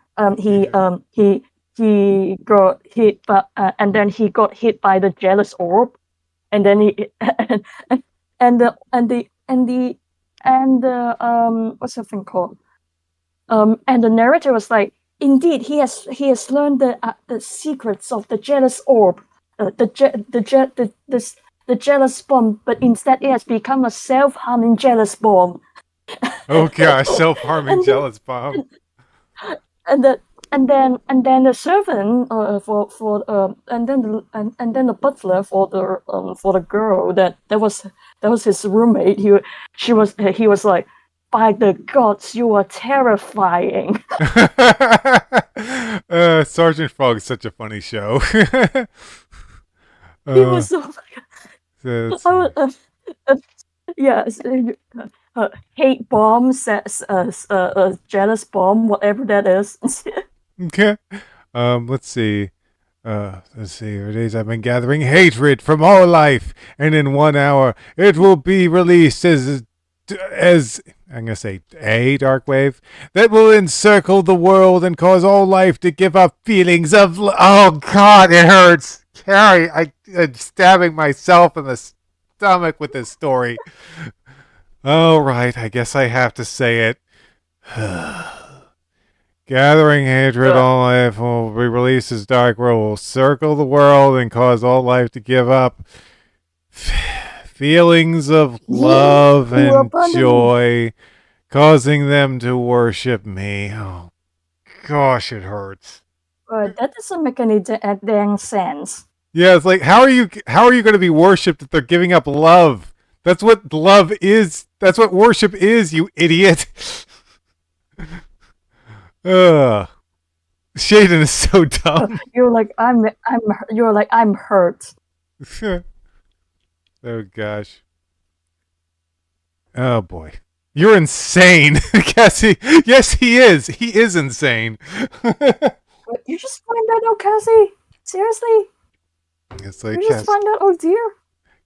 He got hit, but and then he got hit by the jealous orb, and then the what's that thing called? And the narrator was like, indeed, he has learned the secrets of the jealous orb, the jealous bomb, but instead it has become a self-harming jealous bomb. Oh gosh, self-harming jealous bomb. And and then the servant for and then the butler for the girl that was his roommate. He was like, by the gods, you are terrifying. Sergeant Frog is such a funny show. He was so Let's I see. was, yes, hate bomb, jealous bomb, whatever that is. Okay. Let's see. Let's see. For days I've been gathering hatred from all life, and in 1 hour it will be released as I'm gonna say a dark wave that will encircle the world and cause all life to give up feelings of. Oh God, it hurts. Carrie, I'm stabbing myself in the stomach with this story. All right, I guess I have to say it. Gathering hatred, all life will be released as dark world will circle the world and cause all life to give up feelings of love and joy, causing them to worship me. Oh gosh, it hurts. That doesn't make any dang sense. Yeah, it's like how are you going to be worshipped if they're giving up love? That's what love is. That's what worship is, you idiot. Ugh. Shaden is so dumb. You're like I'm hurt. Oh gosh. Oh boy. You're insane, Cassie. Yes, he is. He is insane. You just find that out, Cassie? Seriously? It's like You just find out? Oh dear.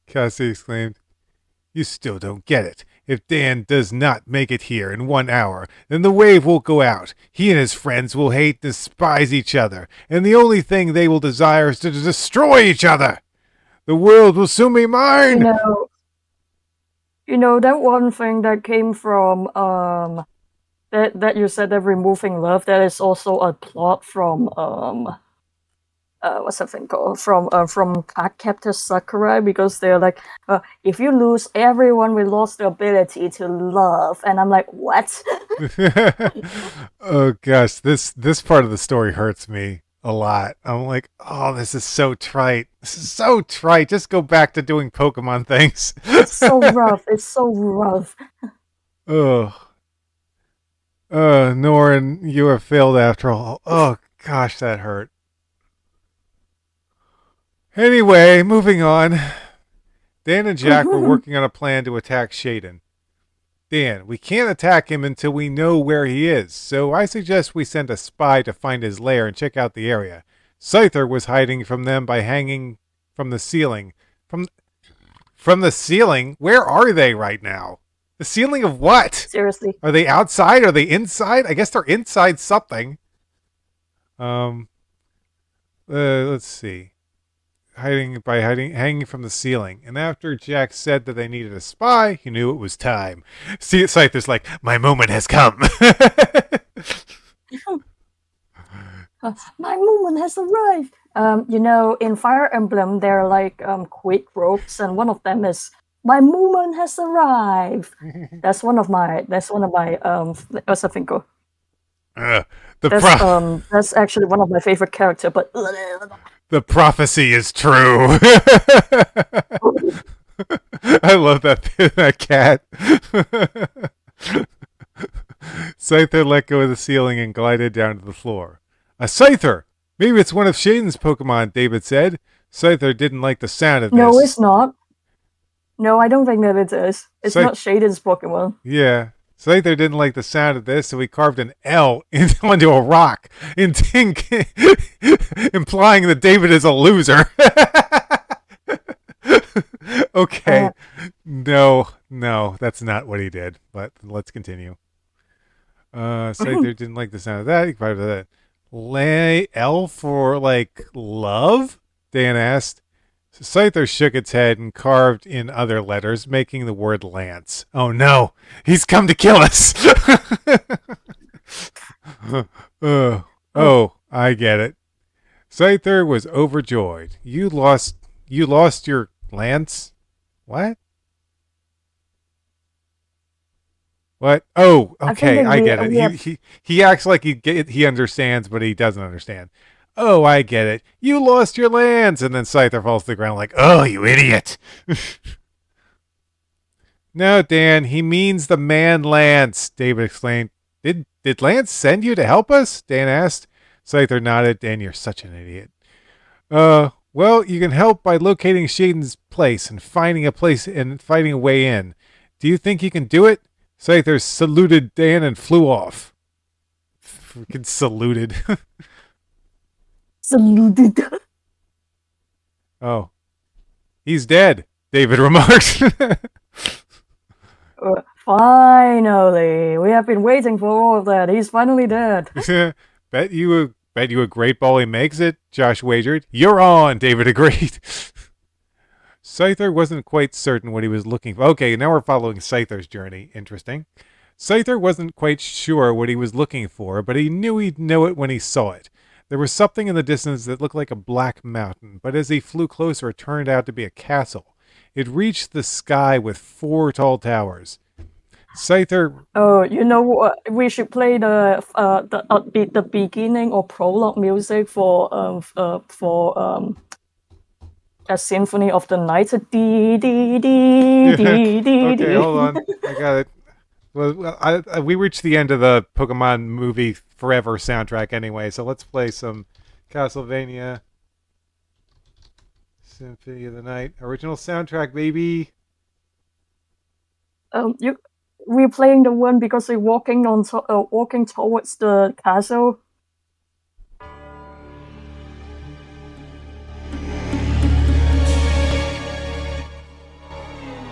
Cassie exclaimed. You still don't get it. If Dan does not make it here in 1 hour, then the wave will go out. He and his friends will hate, despise each other, and the only thing they will desire is to destroy each other. The world will soon be mine. You know that one thing that came from that you said that removing love, that is also a plot from what's that thing called from Cardcaptor Sakura, because they're like, if you lose everyone, we lost the ability to love, and I'm like, what? Oh gosh, this part of the story hurts me a lot. I'm like, oh, this is so trite. This is so trite. Just go back to doing Pokemon things. It's so rough. It's so rough. Oh. Norin, you have failed after all. Oh gosh, that hurt. Anyway, moving on. Dan and Jack were working on a plan to attack Shaden. Dan, we can't attack him until we know where he is, so I suggest we send a spy to find his lair and check out the area. Scyther was hiding from them by hanging from the ceiling. From the ceiling? Where are they right now? The ceiling of what? Seriously. Are they outside? Are they inside? I guess they're inside something. Let's see. Hanging from the ceiling. And after Jack said that they needed a spy, he knew it was time. See, Scyther's like, my moment has come. My moment has arrived. You know, in Fire Emblem, there are like quick ropes, and one of them is my moment has arrived. That's one of my what's that thing called? That's actually one of my favorite characters, but the prophecy is true. I love that cat. Scyther let go of the ceiling and glided down to the floor. A Scyther! Maybe it's one of Shaden's Pokemon, David said. Scyther didn't like the sound of this. No, it's not. No, I don't think that it is. It's not Shaden's Pokemon. Yeah. Scyther didn't like the sound of this, so he carved an L onto a rock, implying that David is a loser. Okay. No, that's not what he did, but let's continue. Scyther didn't like the sound of that. He carved that. L for, like, love? Dan asked. Scyther shook its head and carved in other letters, making the word Lance. Oh no, he's come to kill us! I get it. Scyther was overjoyed. You lost your Lance? What? What? Oh, I think okay, I get it. we have. He acts like he understands, but he doesn't understand. Oh, I get it. You lost your lands, and then Scyther falls to the ground like, oh, you idiot. No, Dan, he means the man Lance, David exclaimed. Did Lance send you to help us? Dan asked. Scyther nodded. Dan, you're such an idiot. Well, you can help by locating Shaden's place and finding a way in. Do you think you can do it? Scyther saluted Dan and flew off. Freaking saluted. Saluted. Oh. He's dead, David remarked. Finally, we have been waiting for all of that. He's finally dead. Bet you a great ball he makes it, Josh wagered. You're on, David agreed. Scyther wasn't quite certain what he was looking for. Okay, now we're following Scyther's journey. Interesting. Scyther wasn't quite sure what he was looking for, but he knew he'd know it when he saw it. There was something in the distance that looked like a black mountain, but as he flew closer, it turned out to be a castle. It reached the sky with 4 tall towers. Scyther. Oh, you know what? We should play the beginning or prologue music for a symphony of the night. Dee dee dee dee dee. Okay, hold on. I got it. Well, we reached the end of the Pokemon movie Forever soundtrack anyway, so let's play some Castlevania Symphony of the Night original soundtrack, baby. We're playing the one because we're walking towards the castle.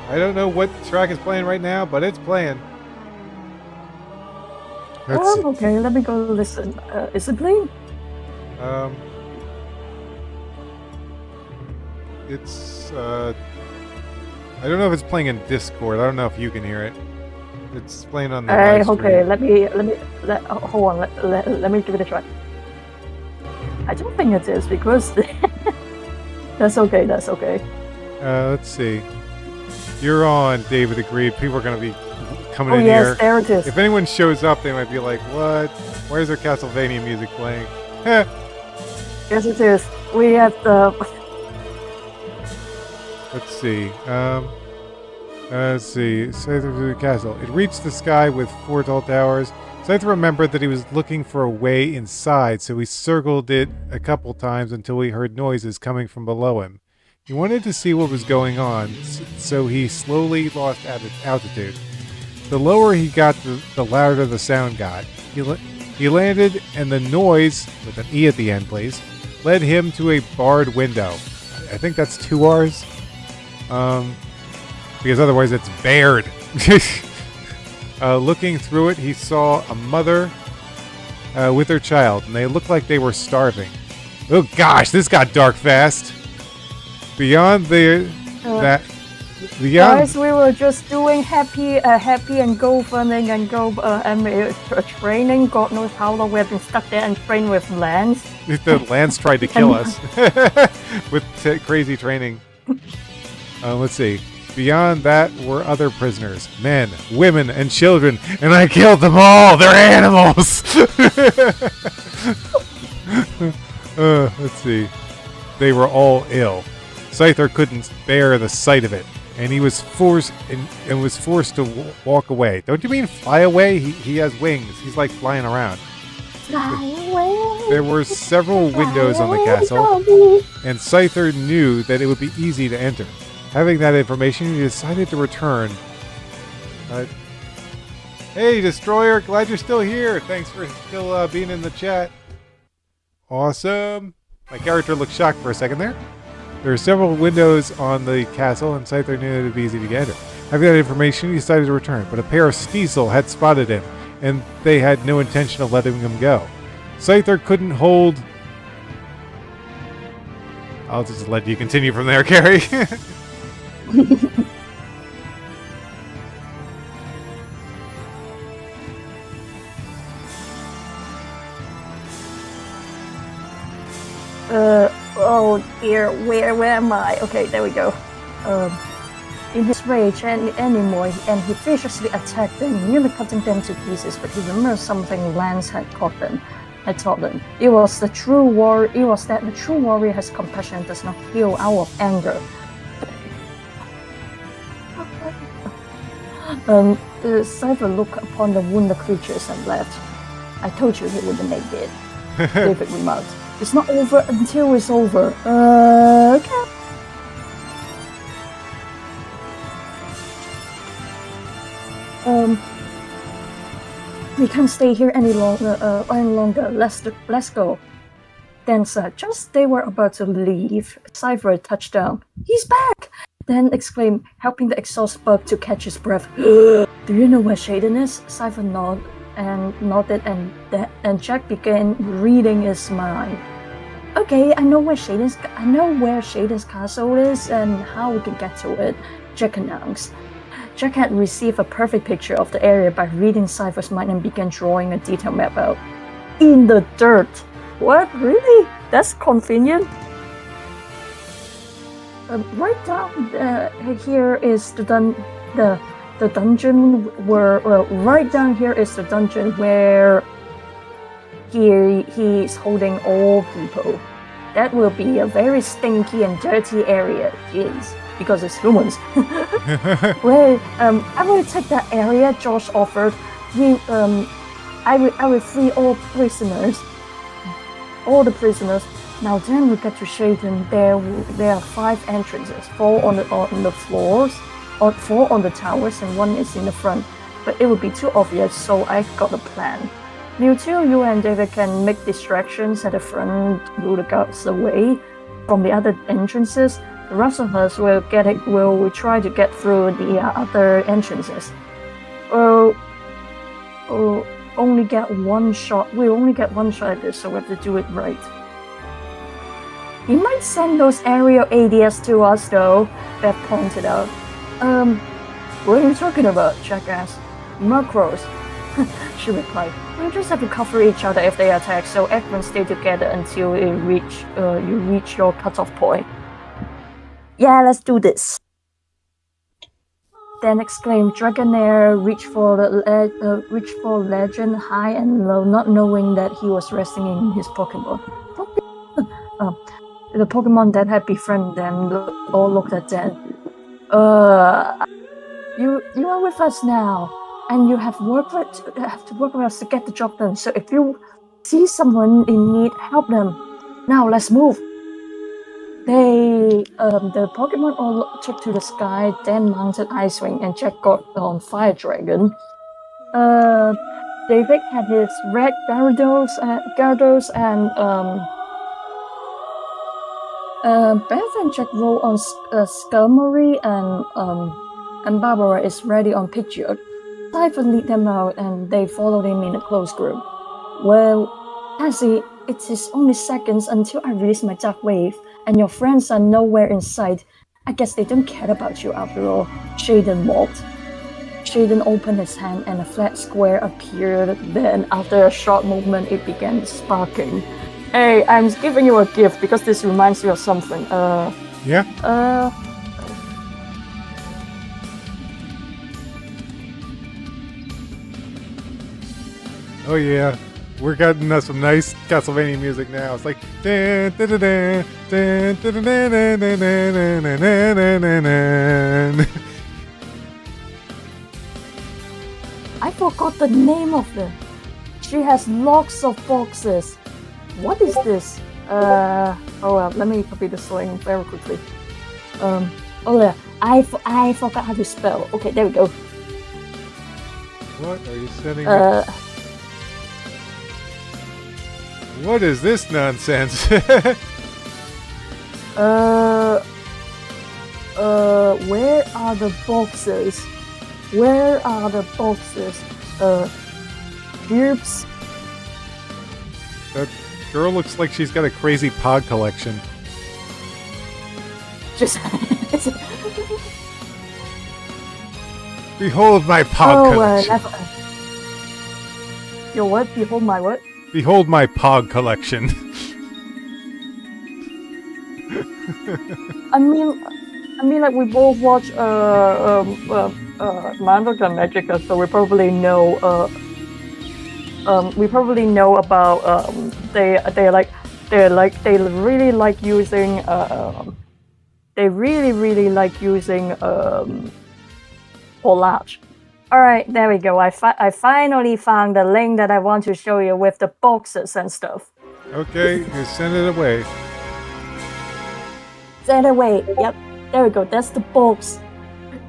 I don't know what track is playing right now, but it's playing. Okay, let me go listen. Is it playing? It's I don't know if it's playing in Discord. I don't know if you can hear it. It's playing on the live stream. Okay, hold on. Let me give it a try. I don't think it is because that's okay. Let's see. You're on, David agreed. People are going to be coming in yes, here. There it is. If anyone shows up, they might be like, what? Where's their Castlevania music playing? Yes, it is. We have the... Let's see. Scyther to the castle. It reached the sky with 4 tall towers. Scyther remembered that he was looking for a way inside, so he circled it a couple times until he heard noises coming from below him. He wanted to see what was going on, so he slowly lost altitude. The lower he got, the louder the sound got. He landed, and the noise, with an E at the end, please, led him to a barred window. I think that's 2 R's. Because otherwise it's bared. Looking through it, he saw a mother with her child, and they looked like they were starving. Oh gosh, this got dark fast. Beyond guys, we were just doing happy and go farming and training. God knows how long we've been stuck there and trained with Lance. The Lance tried to kill us with crazy training. Let's see. Beyond that were other prisoners, men, women, and children, and I killed them all. They're animals. Let's see. They were all ill. Scyther couldn't bear the sight of it, and he was forced to walk away. Don't you mean fly away? He has wings. He's like flying around. Fly away. There were several windows on the castle, and Scyther knew that it would be easy to enter. Having that information, he decided to return. Hey, Destroyer, glad you're still here. Thanks for still being in the chat. Awesome. My character looked shocked for a second there. There are several windows on the castle, and Scyther knew it would be easy to get enter. Having that information, he decided to return, but a pair of Steezel had spotted him, and they had no intention of letting him go. Scyther couldn't hold... I'll just let you continue from there, Carrie. Oh dear, where am I? Okay, there we go. in his rage anymore, and he viciously attacked them, nearly cutting them to pieces. But he remembered something Lance had taught them. It was that the true warrior has compassion and does not kill out of anger. Cypher looked upon the wounded creatures and laughed. I told you he wouldn't make it. David remarked. It's not over until it's over. Okay. We can't stay here any longer. Let's go. Then, just they were about to leave, Cypher touched down. He's back! Then exclaimed, helping the exhaust bug to catch his breath. Do you know where Shaden is? Cypher nodded, and Jack began reading his mind. Okay, I know where Shaden's castle is and how we can get to it, Jack announced. Jack had received a perfect picture of the area by reading Cypher's mind and began drawing a detailed map out. In the dirt! What? Really? That's convenient? Right down here is the dungeon where... right down here is the dungeon where he's holding all people. That will be a very stinky and dirty area. Jeez. Because it's humans. Well, I will take that area Josh offered. I will free all prisoners. All the prisoners. Now then we get to Shaden. There are 5 entrances, 4 on the floors, or 4 on the towers, and 1 is in the front. But it would be too obvious, so I got a plan. Mewtwo, you and David can make distractions at the front, lure the guards away from the other entrances. The rest of us will try to get through the other entrances. Only get one shot. We only get one shot at this, so we have to do it right. He might send those aerial ADS to us, though, Beth pointed out. What are you talking about? Jack asked. Macros, she replied. We just have to cover each other if they attack, so everyone stay together until you reach your cutoff point. Yeah, let's do this. Then exclaimed Dragonair, reached for legend high and low, not knowing that he was resting in his Pokemon. The Pokemon that had befriended them all looked at them. You are with us now, and you have to work with us to get the job done. So if you see someone in need, help them. Now let's move. The Pokemon all took to the sky, then mounted Ice Wing, and Jack got on Fire Dragon. David had his red Gyarados, and Beth and Jack roll on Skarmory, and Barbara is ready on Pidgeot. Cypher lead them out, and they followed him in a close group. Well, Cassie, it is only seconds until I release my Dark Wave, and your friends are nowhere in sight. I guess they don't care about you after all, Shaden mocked. Shaden opened his hand and a flat square appeared. Then, after a short movement, it began sparking. Hey, I'm giving you a gift because this reminds you of something. Yeah? Oh yeah. We're getting some nice Castlevania music now. It's like I forgot the name of them. She has lots of boxes. What is this? Let me copy the slang very quickly. I forgot how to spell. Okay, there we go. What are you sending me? What is this nonsense? Where are the boxes? Where are the boxes? Cubes. That girl looks like she's got a crazy pod collection. Just. Behold my pod collection. Your what? Behold my what? Behold my pod collection. I mean, like we both watch Manga Magica, so we probably know about they really like using collage. All right, there we go. I finally found the link that I want to show you with the boxes and stuff. Okay, you send it away. Send away. Yep, there we go. That's the box.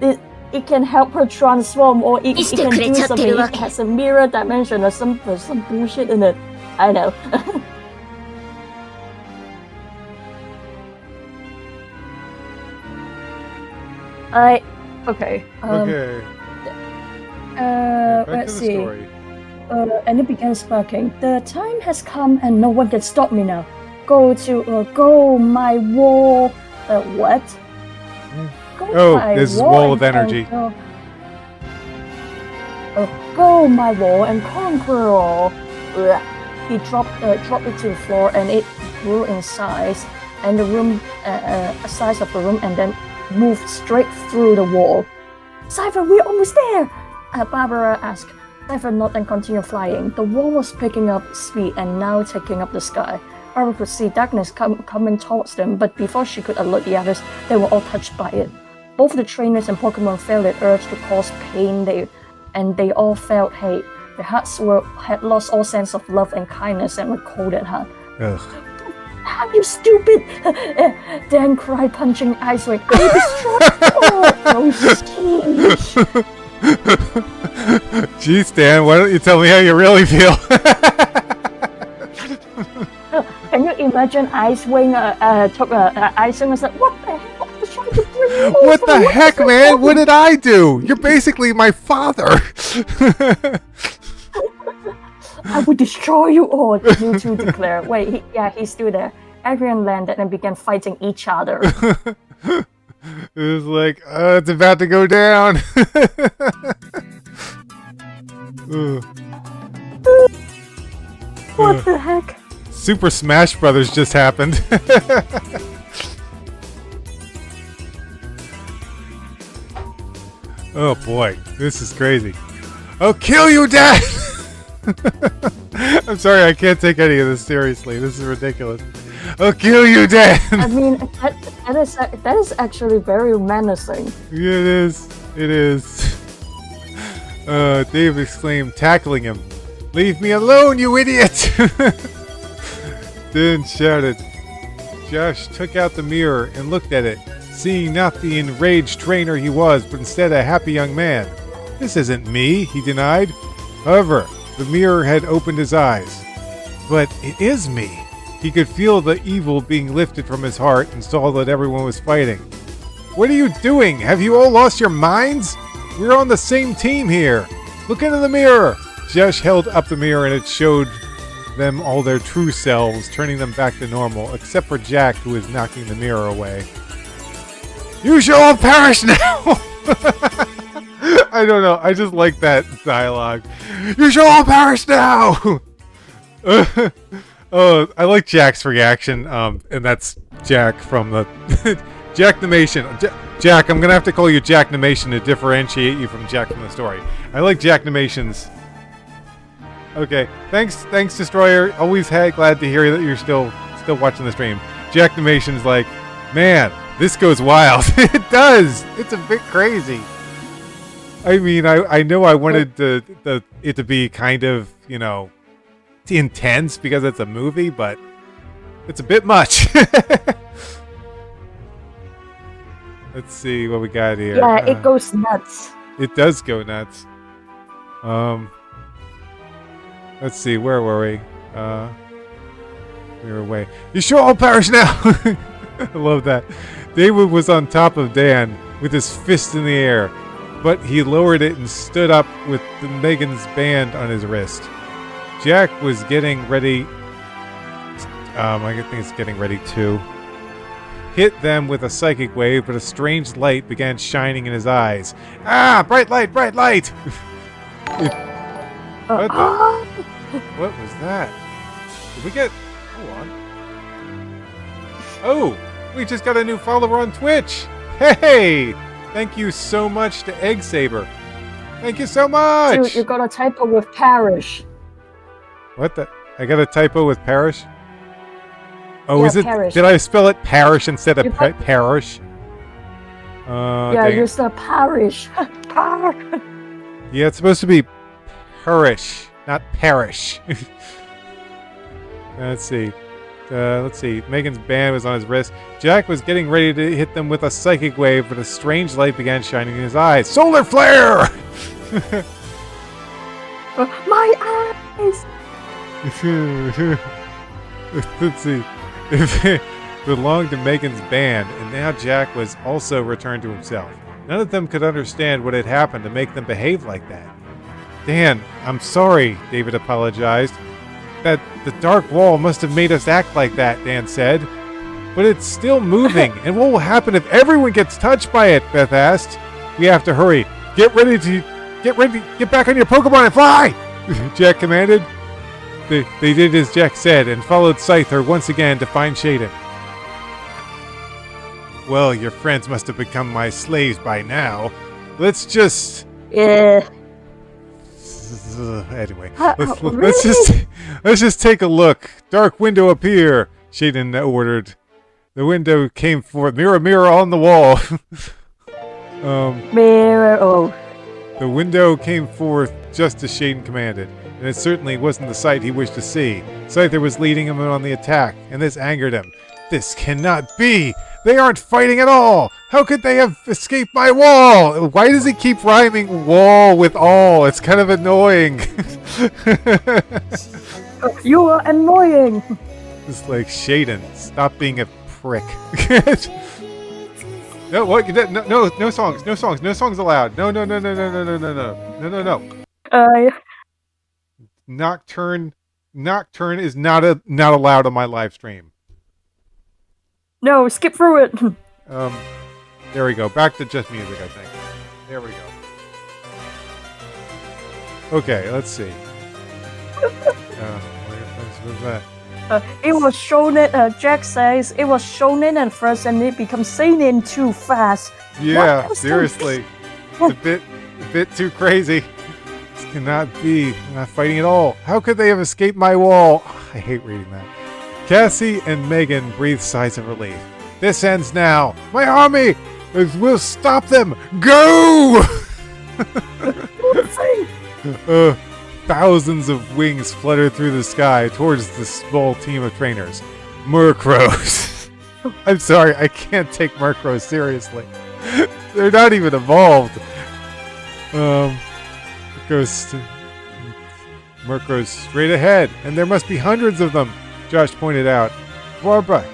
It can help her transform, or it can do something. It has a mirror dimension or some bullshit in it. I know. Okay. Okay. Let's see. And it began sparking. The time has come, and no one can stop me now. Go my wall. What? Oh, this wall of energy. Go my wall and conquer all. He dropped it to the floor, and it grew in size, and the room, size of the room, and then moved straight through the wall. Cypher, we're almost there! Barbara asked. Cypher nodded and continued flying. The wall was picking up speed and now taking up the sky. Barbara could see darkness coming towards them, but before she could alert the others, they were all touched by it. Both the trainers and Pokemon felt the urge to cause pain, and they all felt hate. Their hearts had lost all sense of love and kindness and were cold at heart. Ugh. Ah, you stupid! Dan cried, punching Icewing. I destroyed all! Jeez, Dan, why don't you tell me how you really feel? Can you imagine Icewing Icewing was like, what the heck? I was trying to bring you over. What the heck, man? What did I do? You're basically my father. I would destroy you all, you two declared. Wait, he's still there. Everyone landed and began fighting each other. It was like, it's about to go down. What the heck? Super Smash Brothers just happened. Oh boy, this is crazy. I'll kill you, Dad! I'm sorry, I can't take any of this seriously. This is ridiculous. I'll kill you, Dad! I mean, that is actually very menacing. Yeah, it is. It is. Dave exclaimed, tackling him. Leave me alone, you idiot! Dan shouted. Josh took out the mirror and looked at it, seeing not the enraged trainer he was, but instead a happy young man. This isn't me, he denied. However, the mirror had opened his eyes. But it is me. He could feel the evil being lifted from his heart and saw that everyone was fighting. What are you doing? Have you all lost your minds? We're on the same team here. Look into the mirror. Josh held up the mirror and it showed them all their true selves, turning them back to normal, except for Jack, who was knocking the mirror away. You shall all perish now! I don't know. I just like that dialogue. You shall all perish now! Oh, I like Jack's reaction, and that's Jack from the... Jacknimation. Jack, I'm gonna have to call you Jacknimation to differentiate you from Jack from the story. I like Jacknimation's... Okay, thanks, Destroyer. Always glad to hear that you're still watching the stream. Jacknimation's like, man, this goes wild. It does. It's a bit crazy. I mean, I know I wanted it to be kind of, you know, intense because it's a movie, but it's a bit much. Let's see what we got here. Yeah, it goes nuts. It does go nuts. Let's see, where were we? We were away. You shall all perish now! I love that. David was on top of Dan with his fist in the air, but he lowered it and stood up with the Megan's band on his wrist. Jack was getting ready. I think it's getting ready to hit them with a psychic wave, but a strange light began shining in his eyes. Ah! Bright light! Bright light! What was that? Did we get... Hold on. Oh! We just got a new follower on Twitch! Hey! Thank you so much to Egg Saber. Thank you so much! Dude, you got a typo with parish. What the? I got a typo with parish? Oh, Yeah, is it? parish. Did I spell it parish instead of You got- parish? Yeah, dang you it. said parish. Yeah, it's supposed to be parish, not parish. Let's see. Megan's band was on his wrist. Jack was getting ready to hit them with a psychic wave, but a strange light began shining in his eyes. Solar flare! My eyes! Let's see. It belonged to Megan's band, and now Jack was also returned to himself. None of them could understand what had happened to make them behave like that. Dan, I'm sorry, David apologized. That the dark wall must have made us act like that, Dan said. But it's still moving, and what will happen if everyone gets touched by it? Beth asked. We have to hurry. Get back on your Pokemon and fly! Jack commanded. They did as Jack said and followed Scyther once again to find Shaden. Well, your friends must have become my slaves by now. Let's just... Yeah. Anyway, Really? let's just take a look. Dark window appear, Shaden ordered. The window came forth. Mirror, mirror on the wall. Mirror. Oh. The window came forth just as Shaden commanded, and it certainly wasn't the sight he wished to see. Scyther was leading him on the attack, and this angered him. This cannot be! They aren't fighting at all! How could they have escaped my wall? Why does he keep rhyming wall with all? It's kind of annoying. You are annoying! It's like, Shaden, stop being a prick. No, what? No songs allowed. No. Nocturne is not allowed on my live stream. No, skip through it. There we go. Back to just music, I think. There we go. Okay, let's see. Where's that? It was shonen. Jack says it was shonen at first, and it becomes seinen too fast. Yeah, What? seriously. It's a bit too crazy. This cannot be. I'm not fighting at all. How could they have escaped my wall? I hate reading that. Cassie and Megan breathed sighs of relief. This ends now. My army! We'll stop them! Go! Thousands of wings fluttered through the sky towards the small team of trainers. Murkrows. I'm sorry, I can't take Murkrows seriously. They're not even evolved. Murkrows straight ahead, and there must be hundreds of them, Josh pointed out. Barbara,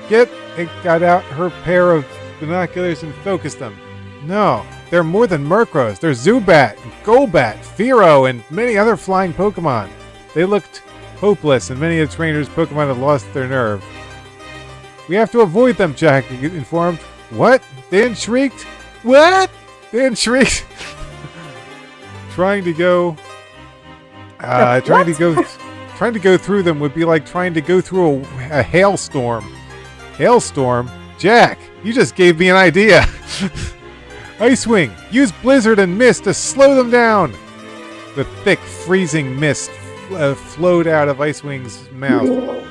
got out her pair of binoculars and focused them. No, they're more than Murkrows. They're Zubat, Golbat, Fearow, and many other flying Pokemon. They looked hopeless, and many of the trainers' Pokemon had lost their nerve. We have to avoid them, Jack informed. What? Dan shrieked. What? Dan shrieked. Trying to go through them would be like trying to go through a hailstorm. Hailstorm? Jack, you just gave me an idea. Ice Wing, use Blizzard and Mist to slow them down. The thick, freezing mist flowed out of Ice Wing's mouth.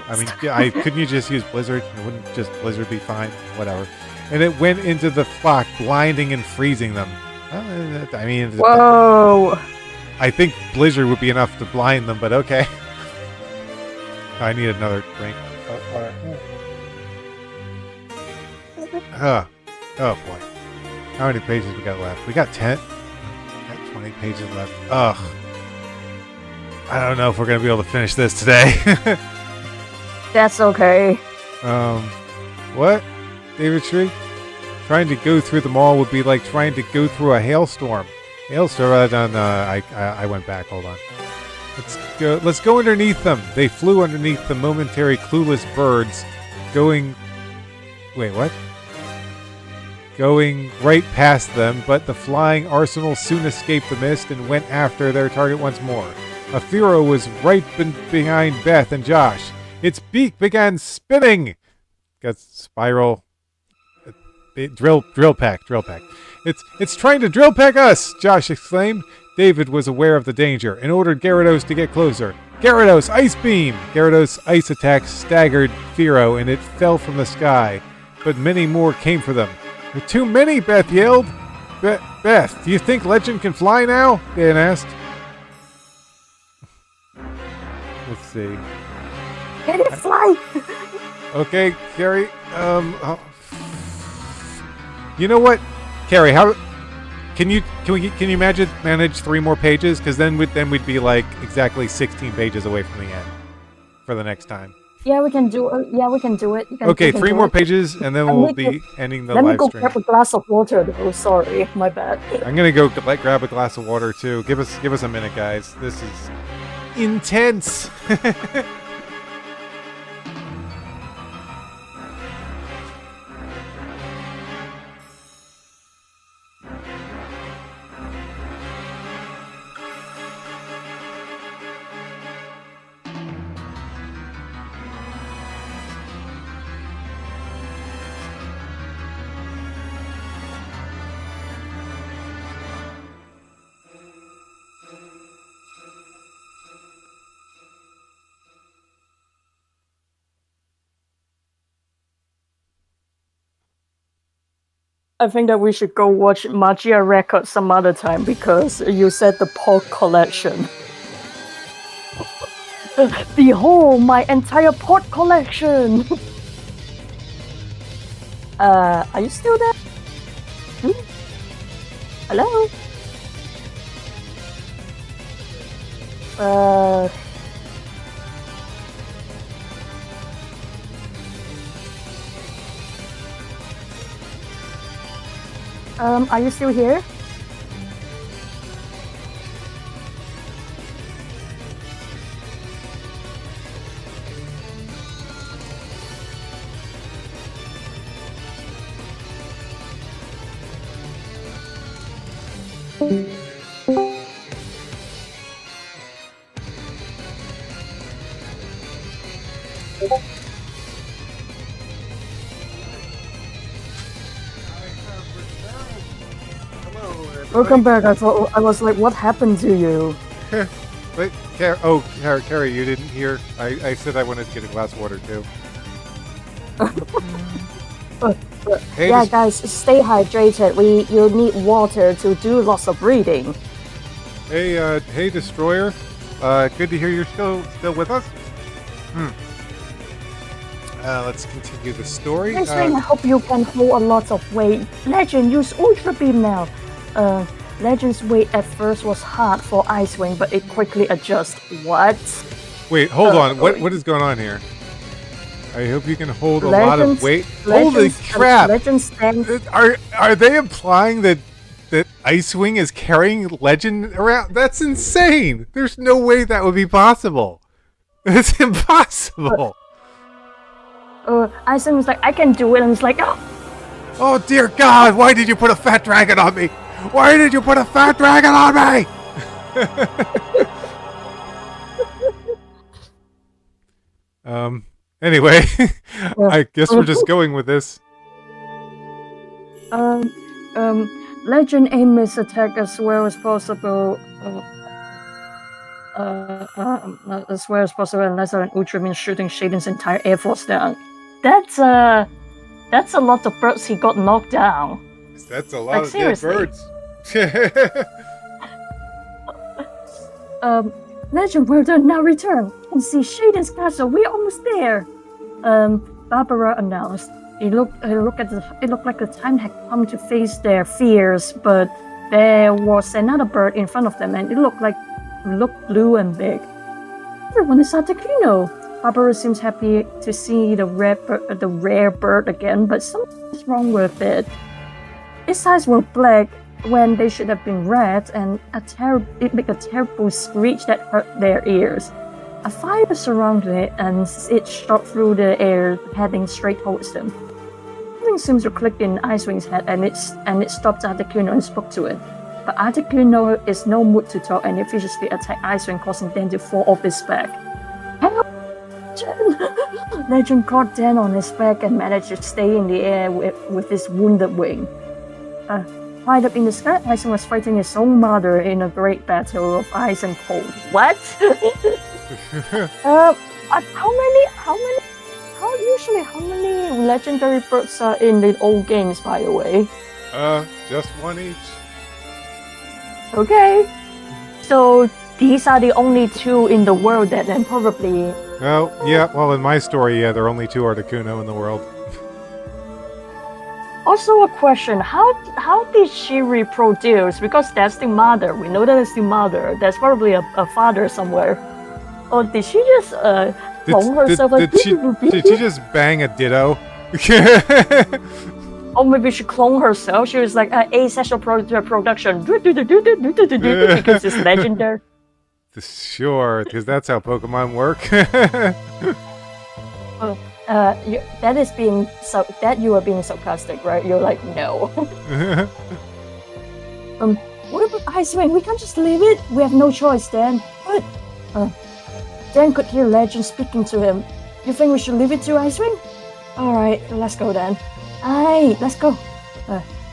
I mean, couldn't you just use Blizzard? Wouldn't just Blizzard be fine? Whatever. And it went into the flock, blinding and freezing them. I mean, Whoa! I think Blizzard would be enough to blind them, but okay. I need another drink. Oh boy. How many pages we got left? We got 10? We got 20 pages left. Ugh. I don't know if we're going to be able to finish this today. That's okay. What? David shrieked. Trying to go through them all would be like trying to go through a hailstorm. I went back. Hold on. Let's go underneath them. They flew underneath the momentary clueless birds, going right past them, but the flying arsenal soon escaped the mist and went after their target once more. A Fearow was right behind Beth and Josh. Its beak began spinning. Got spiral. Drill pack. It's trying to drill peck us, Josh exclaimed. David was aware of the danger and ordered Gyarados to get closer. Gyarados, Ice Beam! Gyarados' ice attack staggered Fearow and it fell from the sky, but many more came for them. There are too many, Beth yelled. Beth, do you think Legend can fly now? Dan asked. Let's see. Can it fly? Okay, Carrie. You know what, Carrie? How can you manage 3 more pages? Because then we'd be like exactly 16 pages away from the end for the next time. Yeah, we can do it. Yeah, we can do it. Okay, 3 more pages, and then we'll be ending the live stream. Let me go grab a glass of water. Oh, sorry, my bad. I'm gonna go grab a glass of water too. Give us a minute, guys. This is intense. I think that we should go watch Magia Records some other time because you said the pork collection. Behold my entire pork collection! Are you still there? Hello? Are you still here? Welcome back. I was like, what happened to you? Wait, Carrie, you didn't hear? I said I wanted to get a glass of water too. Hey, yeah, guys, stay hydrated. You need water to do lots of breathing. Hey, Destroyer. Good to hear you're still with us. Let's continue the story. Next thing, I hope you can hold a lot of weight. Legend, use Ultra Beam now. Legend's weight at first was hard for Ice Wing, but it quickly adjusts. What? Wait, hold on. What is going on here? I hope you can hold a lot of weight. Holy crap! Legend stands. Are they implying that Ice Wing is carrying Legend around? That's insane. There's no way that would be possible. It's impossible. Ice Wing was like, I can do it, and it's like, oh. Oh dear God! Why did you put a fat dragon on me? Why did you put a fat dragon on me? Anyway, I guess we're just going with this. Legend aim his attack as well as possible. As well as possible, unless an Ultra means shooting Shaden's entire air force down. That's a lot of birds he got knocked down. That's a lot of dead birds. Legend, well done, now return and see Shaden's castle. We're almost there. Barbara announced. It looked like the time had come to face their fears, but there was another bird in front of them, and it looked blue and big. Everyone is at the Kino. Barbara seems happy to see the rare bird again, but something's wrong with it. Its eyes were black when they should have been red, and it made a terrible screech that hurt their ears. A fire surrounded it, and it shot through the air, heading straight towards them. Something seems to click in Icewing's head, and it stopped Articuno and spoke to it. But Articuno is no mood to talk, and it viciously attacked Icewing, causing them to fall off its back. Help! Legend! Legend caught Dan on his back and managed to stay in the air with his wounded wing. High up in the sky, Icewind was fighting his own mother in a great battle of ice and cold. What? How many legendary birds are in the old games, by the way? Just one each. Okay. So these are the only 2 in the world that then probably... Well, yeah, well, in my story, yeah, there are only 2 Articuno in the world. Also a question, how did she reproduce? Because that's the mother. We know that it's the mother. There's probably a father somewhere. Or did she just clone herself? Did she just bang a ditto? Or maybe she cloned herself. She was like asexual production. Because it's legendary. Sure, because that's how Pokemon work. You are being sarcastic, right? You're like, no. What about Icewind? We can't just leave it. We have no choice, Dan. But Dan could hear Legend speaking to him. You think we should leave it to Icewind? All right, let's go then. Aye, let's go.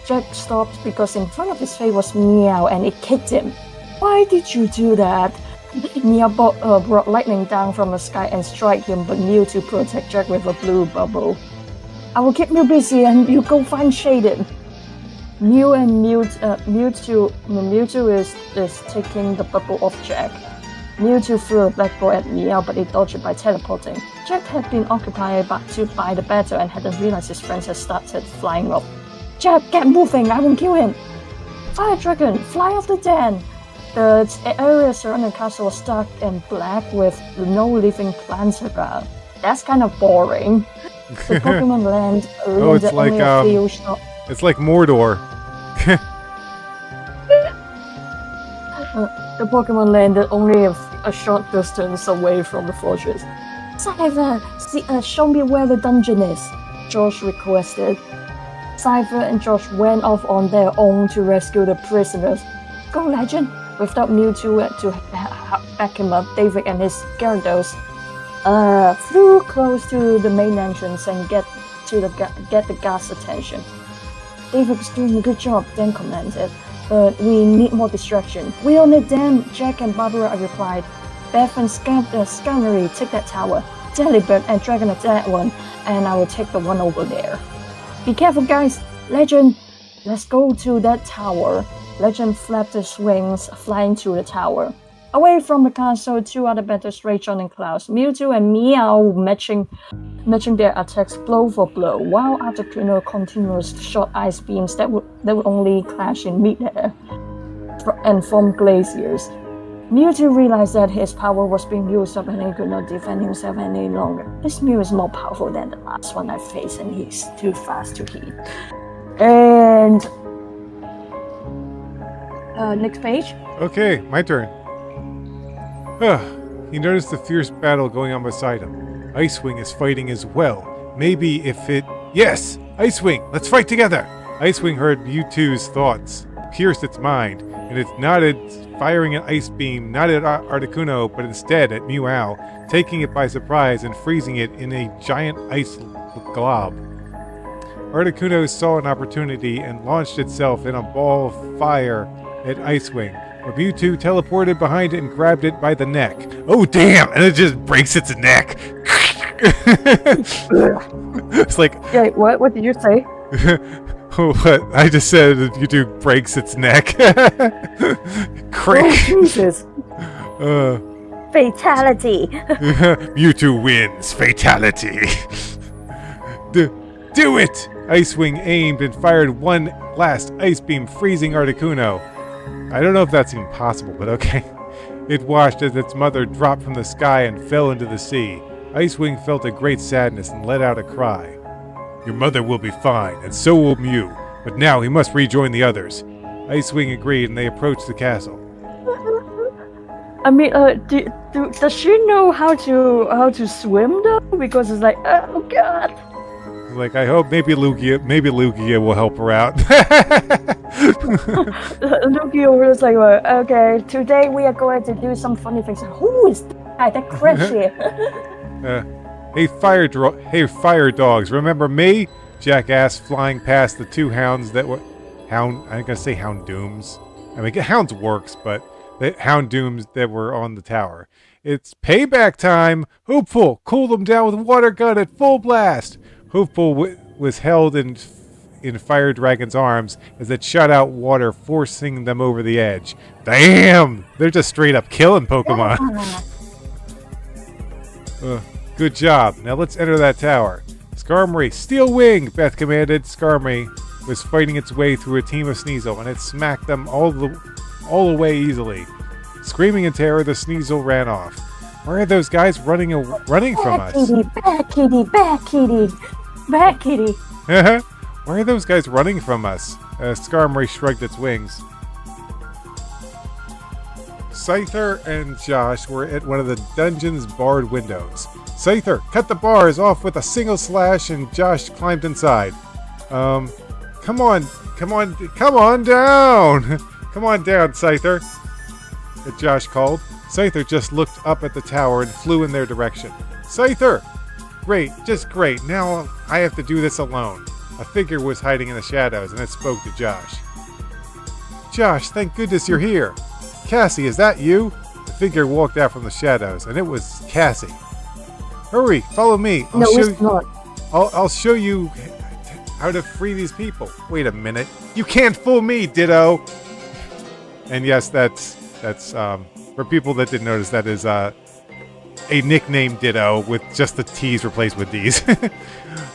Jack stopped because in front of his face was Meow, and it kicked him. Why did you do that? Meow brought lightning down from the sky and struck him, but Mewtwo protect Jack with a blue bubble. I will keep you busy and you go find Shaden. Mewtwo is taking the bubble off Jack. Mewtwo threw a black ball at Meow, but it dodged it by teleporting. Jack had been occupied by the battle and hadn't realized his friends had started flying off. Jack, get moving! I won't kill him! Fire Dragon, fly off the den! The area surrounding the castle was dark and black with no living plants around. That's kind of boring. The Pokemon land it's like only a few shots. It's like Mordor. The Pokemon landed only a short distance away from the fortress. Cypher, show me where the dungeon is, Josh requested. Cypher and Josh went off on their own to rescue the prisoners. Go, Legend! Without Mewtwo to back him up, David and his Gyarados flew close to the main entrance and get the guards' attention. David was doing a good job, Dan commented, but we need more distraction. We don't need them, Jack and Barbara replied. Beth and Scannery take that tower, Delibird and Dragon at that one, and I will take the one over there. Be careful, guys! Legend, let's go to that tower. Legend flapped his wings, flying to the tower. Away from the castle, 2 other battles raged on in clouds. Mewtwo and Meow matching their attacks blow for blow, while Articuno continuous shot ice beams that would only clash in midair and form glaciers. Mewtwo realized that his power was being used up and he could not defend himself any longer. This Mew is more powerful than the last one I faced, and he's too fast to hit. And next page. Okay, my turn. He noticed the fierce battle going on beside him. Icewing is fighting as well. Maybe if it... Yes! Icewing! Let's fight together! Icewing heard Mewtwo's thoughts, pierced its mind, and it nodded, firing an ice beam not at Articuno, but instead at Meow, taking it by surprise and freezing it in a giant ice glob. Articuno saw an opportunity and launched itself in a ball of fire at Icewing, but Mewtwo teleported behind it and grabbed it by the neck. Oh damn! And it just breaks its neck. It's like... Yeah, what did you say? What? I just said that Mewtwo breaks its neck. Crick. Oh, Jesus. Fatality. Mewtwo wins. Fatality. Do it! Icewing aimed and fired one last ice beam, freezing Articuno. I don't know if that's even possible, but okay. It watched as its mother dropped from the sky and fell into the sea. Icewing felt a great sadness and let out a cry. Your mother will be fine, and so will Mew, but now he must rejoin the others. Icewing agreed, and they approached the castle. I mean, does she know how to swim though? Because it's like, oh god. Like, I hope maybe Lugia will help her out. Lugia was like, well, okay, today we are going to do some funny things. Who is that guy that crashed here? Hey, fire dogs, remember me? Jack asked, flying past the two hounds that were... I'm gonna say houndooms. I mean, hounds works, but the houndooms that were on the tower. It's payback time! Hopeful, cool them down with water gun at full blast! Hopeful was held in Fire Dragon's arms as it shot out water, forcing them over the edge. Damn! They're just straight up killing Pokemon. Good job. Now let's enter that tower. Skarmory, Steel Wing! Beth commanded. Skarmory was fighting its way through a team of Sneasel, and it smacked them all away easily. Screaming in terror, the Sneasel ran off. Where are those guys running from us? Back kitty, back kitty, back kitty. Why are those guys running from us? Skarmory shrugged its wings. Scyther and Josh were at one of the dungeon's barred windows. Scyther cut the bars off with a single slash, and Josh climbed inside. Come on down! Come on down, Scyther, Josh called. Scyther just looked up at the tower and flew in their direction. Scyther! Great, just great. Now I have to do this alone. A figure was hiding in the shadows, and it spoke to Josh. Josh, thank goodness you're here. Cassie, is that you? The figure walked out from the shadows, and it was Cassie. Hurry, follow me. It's not. I'll show you how to free these people. Wait a minute. You can't fool me, Ditto! And yes, that's for people that didn't notice, that is a nickname Ditto with just the T's replaced with D's.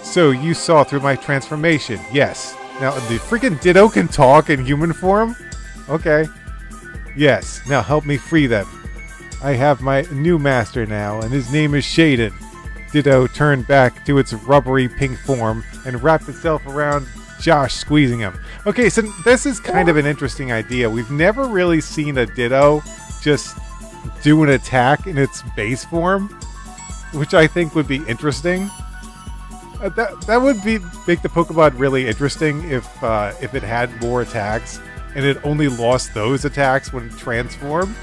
So you saw through my transformation. Yes. Now the freaking Ditto can talk in human form? Okay. Yes. Now help me free them. I have my new master now, and his name is Shaden. Ditto turned back to its rubbery pink form and wrapped itself around Josh, squeezing him. Okay, so this is kind of an interesting idea. We've never really seen a Ditto just do an attack in its base form, which I think would be interesting. That would make the Pokemon really interesting if it had more attacks and it only lost those attacks when it transformed.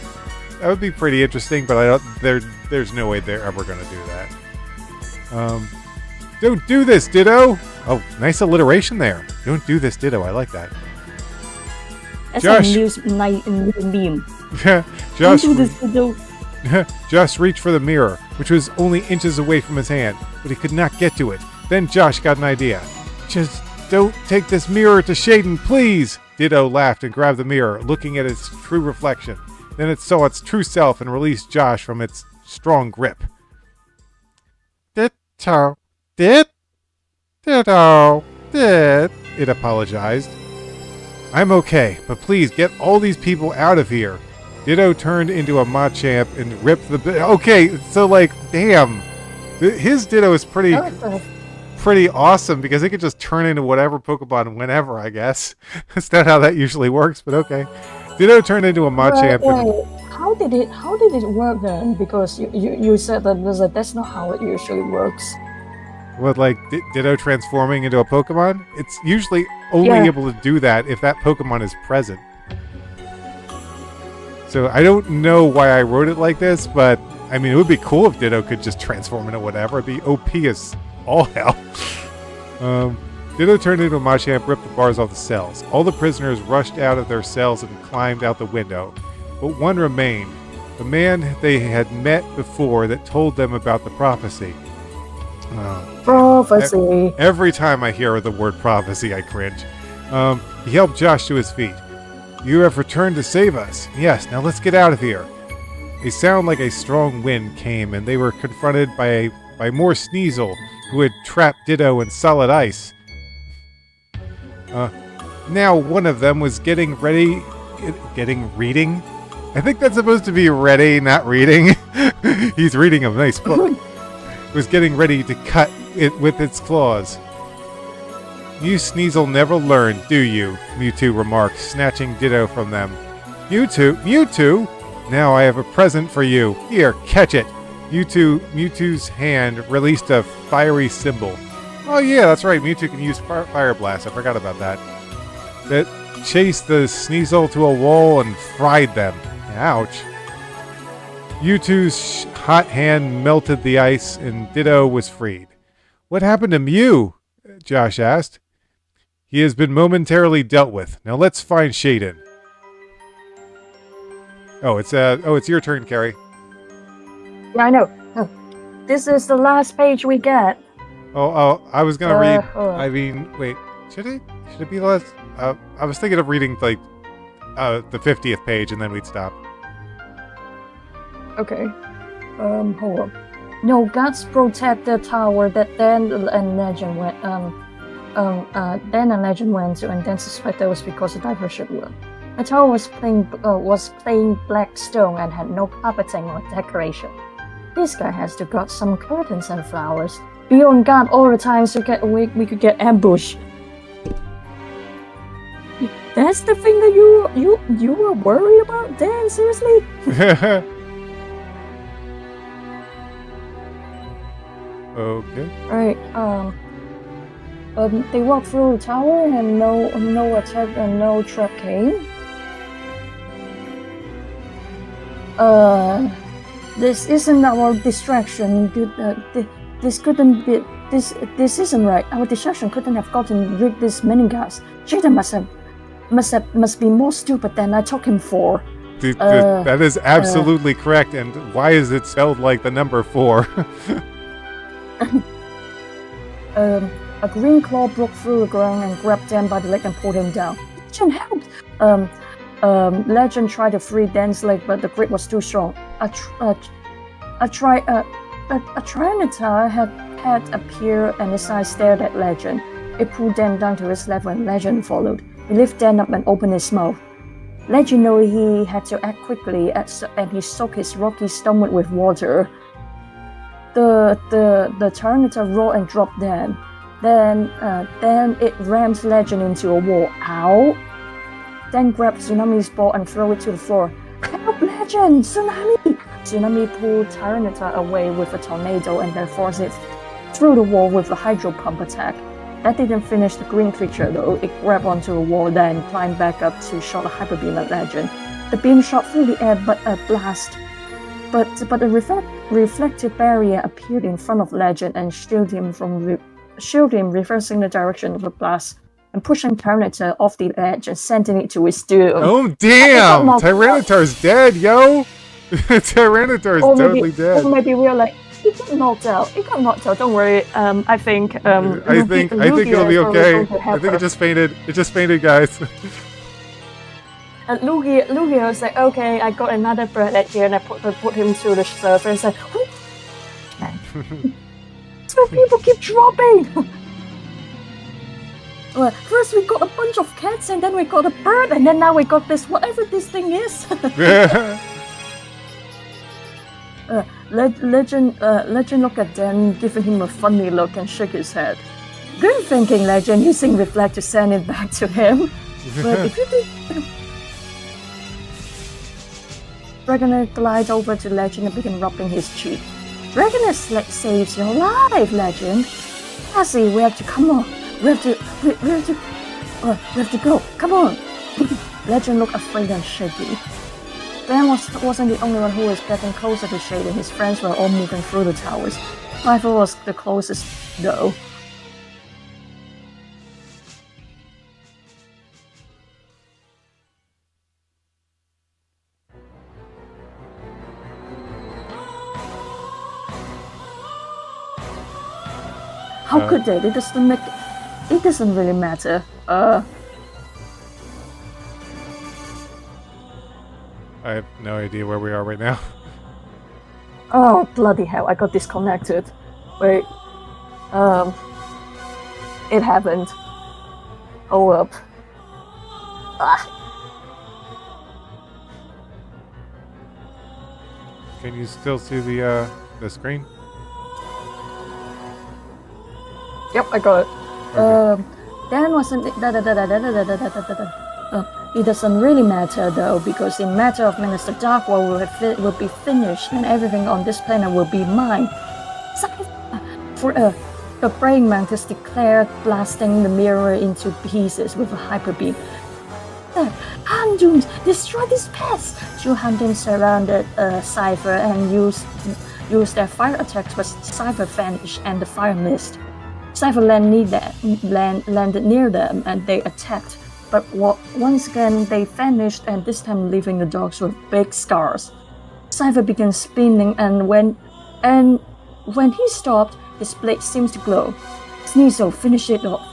That would be pretty interesting, but there's no way they're ever going to do that. Don't do this, Ditto! Oh, nice alliteration there. Don't do this, Ditto. I like that. That's Josh. a new meme. Josh, Don't do this, Ditto. Josh reached for the mirror, which was only inches away from his hand, but he could not get to it. Then Josh got an idea. Just don't take this mirror to Shaden, please! Ditto laughed and grabbed the mirror, looking at its true reflection. Then it saw its true self and released Josh from its strong grip. Ditto, it apologized. I'm okay, but please get all these people out of here. Ditto turned into a Machamp and ripped the... Okay, so like, damn. His Ditto is pretty awesome because it could just turn into whatever Pokemon whenever, I guess. That's not how that usually works, but okay. Ditto turned into a Machamp. Wait. How did it work then? Because you said that that's not how it usually works. What, like Ditto transforming into a Pokemon? It's usually only able to do that if that Pokemon is present. So I don't know why I wrote it like this, but I mean, it would be cool if Ditto could just transform into whatever. It'd be OP as all hell. Ditto turned into a Machamp, ripped the bars off the cells. All the prisoners rushed out of their cells and climbed out the window. But one remained. The man they had met before that told them about the prophecy. Prophecy. Every time I hear the word prophecy, I cringe. He helped Josh to his feet. You have returned to save us. Yes, now let's get out of here. A sound like a strong wind came, and they were confronted by more Sneasel, who had trapped Ditto in solid ice. Now one of them was getting reading? I think that's supposed to be ready, not reading. He's reading a nice book. Was getting ready to cut it with its claws. You Sneasel never learn, do you? Mewtwo remarked, snatching Ditto from them. Mewtwo? Now I have a present for you. Here, catch it. Mewtwo's hand released a fiery symbol. Oh yeah, that's right. Mewtwo can use Fire Blast. I forgot about that. That chased the Sneasel to a wall and fried them. Ouch. U2's hot hand melted the ice and Ditto was freed. What happened to Mew? Josh asked. He has been momentarily dealt with. Now let's find Shaden. Oh, it's your turn, Carrie. Yeah, I know. This is the last page we get. Oh, I was gonna read. hold on. I mean, wait, should it be the last? I was thinking of reading like the 50th page and then we'd stop. Okay. Hold on. No, guards protect the tower that Dan and Legend went. Dan and Legend went to, and then suspect that was because of diversion work. The tower was plain black stone and had no carpeting or decoration. This guy has to got some curtains and flowers. Be on guard all the time so we could get ambushed. That's the thing that you were worried about, Dan? Seriously? Okay. Alright, they walked through the tower and no attack and no trap came. This isn't our distraction. This couldn't be. This isn't right. Our distraction couldn't have gotten rid this many guys. Jaden must be more stupid than I took him for. That is absolutely correct. And why is it spelled like the number 4? A green claw broke through the ground and grabbed Dan by the leg and pulled him down. Legend helped! Legend tried to free Dan's leg, but the grip was too strong. A Tyranitar had appeared and his eyes stared at Legend. It pulled Dan down to his level and Legend followed. He lifted Dan up and opened his mouth. Legend knew he had to act quickly and he soaked his rocky stomach with water. The Tyranitar roared and dropped Dan. Then it rammed Legend into a wall. Ow! Then grabbed Tsunami's ball and threw it to the floor. Help, Legend! Tsunami! Tsunami pulled Tyranitar away with a tornado and then forced it through the wall with a hydro pump attack. That didn't finish the green creature though. It grabbed onto a wall, then climbed back up to shot a hyper beam at Legend. The beam shot through the air, but a reflective barrier appeared in front of Legend and shielded him, reversing the direction of the blast and pushing Tyranitar off the edge and sending it to his doom. Oh damn! Tyranitar's dead, yo! Tyranitar's totally dead. Or maybe we're like, he got knocked out. Don't worry. I think I think it'll be okay. I think it just fainted. It just fainted, guys. And Lugia was like, okay, I got another bird at here, and I put him to the surface. And so people keep dropping. Well, first we got a bunch of cats, and then we got a bird, and then now we got this whatever this thing is. Legend looked at Dan, giving him a funny look, and shook his head. Good thinking, Legend. Using Reflect to send it back to him. But if you did. Dragonair glided over to Legend and began rubbing his cheek. Dragonair saves your life, Legend. Cassie, we have to come on. We have to go. Come on. Legend looked afraid and shaky. Dan wasn't the only one who was getting closer to Shaden. His friends were all moving through the towers. Rifle was the closest, though. How could they? It doesn't really matter. I have no idea where we are right now. Oh, bloody hell, I got disconnected. Wait. It happened. Hold up. Can you still see the screen? Yep, I got it. Okay. Dan wasn't. It doesn't really matter though, because in matter of minutes, the Dark World will be finished, and everything on this planet will be mine. The praying mantis declared, blasting the mirror into pieces with a hyper beam. Houndoom, destroy these pests! Two Houndoom surrounded Cypher and used their fire attacks, but Cypher vanished and the fire missed. Cypher landed near them and they attacked, but once again they vanished, and this time leaving the dogs with big scars. Cypher began spinning, and when he stopped, his blade seems to glow. Sneasel finished it off.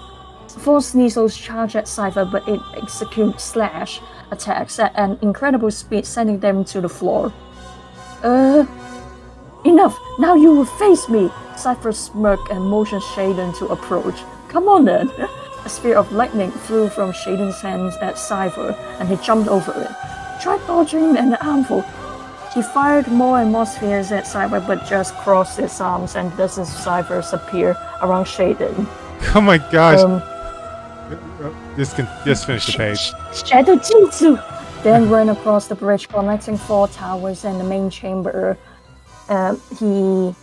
Four Sneasels charged at Cypher, but it executes slash attacks at an incredible speed, sending them to the floor. Enough! Now you will face me! Cypher smirked and motioned Shaden to approach. Come on then! A spear of lightning flew from Shaden's hands at Cypher, and he jumped over it. Try dodging an armful. He fired more and more spheres at Cypher, but just crossed his arms and doesn't Cypher appear around Shaden. Oh my gosh. Just finish the page. Shadow Jutsu! Then ran across the bridge connecting 4 towers and the main chamber. He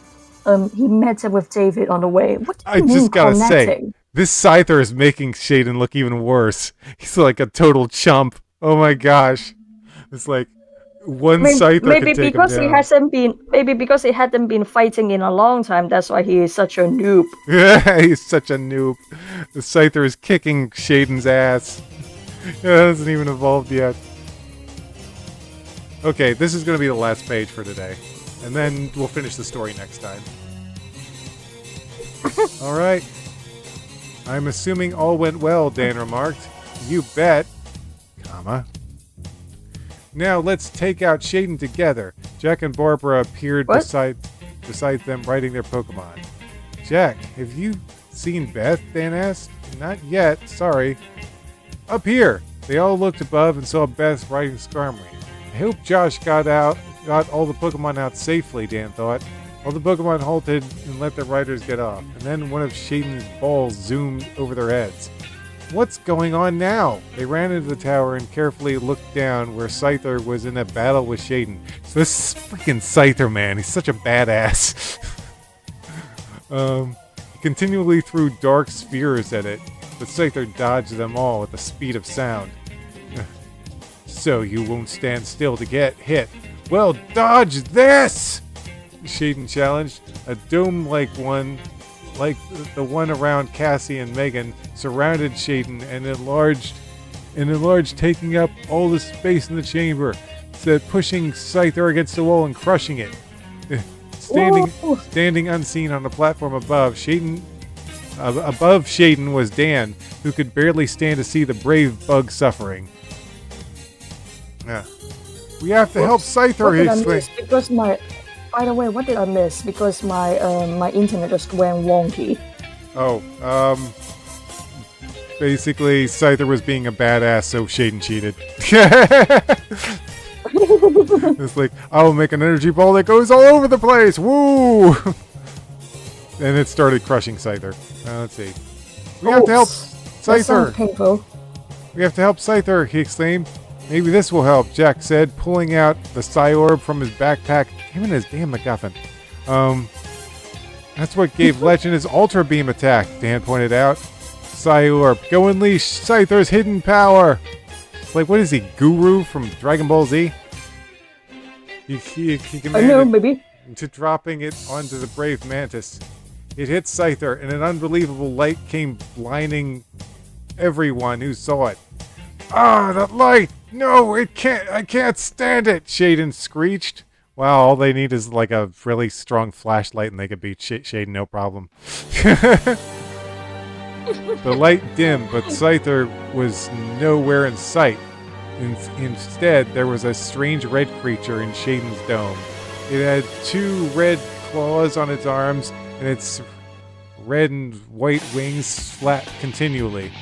met up with David on the way. What do you mean just gotta connecting? say, this Scyther is making Shaden look even worse. He's like a total chump. Oh my gosh. It's like one Scyther maybe can take because him he down. hasn't been because he hadn't been fighting in a long time. That's why he is such a noob. Yeah, he's such a noob. The Scyther is kicking Shaden's ass. Yeah, it hasn't even evolved yet. Okay, this is going to be the last page for today. And then we'll finish the story next time. Alright. I'm assuming all went well, Dan remarked. You bet. Comma. Now let's take out Shaden together. Jack and Barbara appeared beside them riding their Pokemon. Jack, have you seen Beth? Dan asked. Not yet, sorry. Up here! They all looked above and saw Beth riding Skarmory. I hope Josh got all the Pokemon out safely, Dan thought. All the Pokemon halted and let their riders get off, and then one of Shaden's balls zoomed over their heads. What's going on now? They ran into the tower and carefully looked down where Scyther was in a battle with Shaden. So this freaking Scyther, man, he's such a badass. He continually threw dark spheres at it, but Scyther dodged them all with the speed of sound. So you won't stand still to get hit. Well, dodge this! Shaden challenged. A dome-like one, like the one around Cassie and Megan, surrounded Shaden and enlarged, taking up all the space in the chamber, pushing Scyther against the wall and crushing it. Standing unseen on the platform above Shaden was Dan, who could barely stand to see the brave bug suffering. We have to help Scyther, he exclaimed. By the way, what did I miss? Because my internet just went wonky. Basically, Scyther was being a badass, so Shaden cheated. It's like, I'll make an energy ball that goes all over the place! Woo! And it started crushing Scyther. Let's see. We have to help Scyther! Painful. We have to help Scyther, he exclaimed. Maybe this will help, Jack said, pulling out the Psyorb from his backpack. Him and his damn MacGuffin. That's what gave Legend his Ultra Beam attack, Dan pointed out. Psyorb, go unleash Scyther's hidden power! Like, what is he, Guru from Dragon Ball Z? He commanded to dropping it onto the brave Mantis. It hit Scyther, and an unbelievable light came blinding everyone who saw it. Ah, that light! No, I can't stand it! Shaden screeched. Wow, all they need is like a really strong flashlight and they could beat Shaden no problem. The light dimmed, but Scyther was nowhere in sight. Instead, there was a strange red creature in Shaden's dome. It had 2 red claws on its arms, and its red and white wings flapped continually.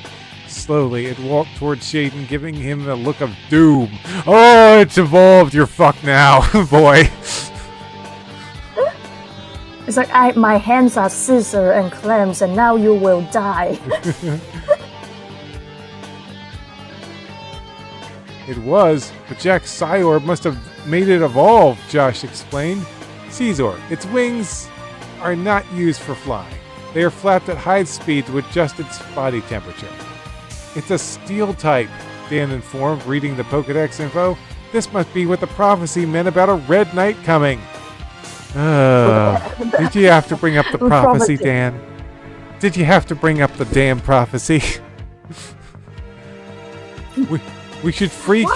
Slowly, it walked towards Shaden, giving him a look of doom. Oh, it's evolved! You're fucked now, boy! It's like, my hands are scissors and clamps, and now you will die. It was, but Jack's Psyorb must have made it evolve, Josh explained. Caesar, its wings are not used for flying. They are flapped at high speed to adjust its body temperature. It's a steel type, Dan informed, reading the Pokedex info. This must be what the prophecy meant about a red knight coming. Did you have to bring up the prophecy, Dan? Did you have to bring up the damn prophecy? we should free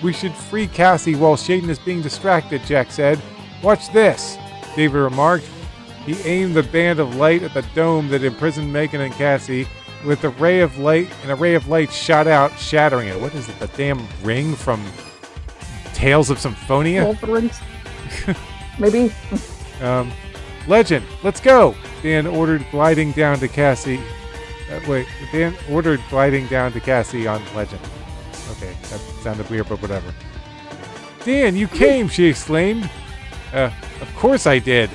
we should free Cassie while Shaden is being distracted, Jack said. Watch this, David remarked. He aimed the band of light at the dome that imprisoned Megan and Cassie. With a ray of light shot out, shattering it. What is it? The damn ring from Tales of Symphonia? Maybe. Legend, let's go! Dan ordered gliding down to Cassie. Dan ordered gliding down to Cassie on Legend. Okay, that sounded weird, but whatever. Dan, you came! She exclaimed. Of course I did.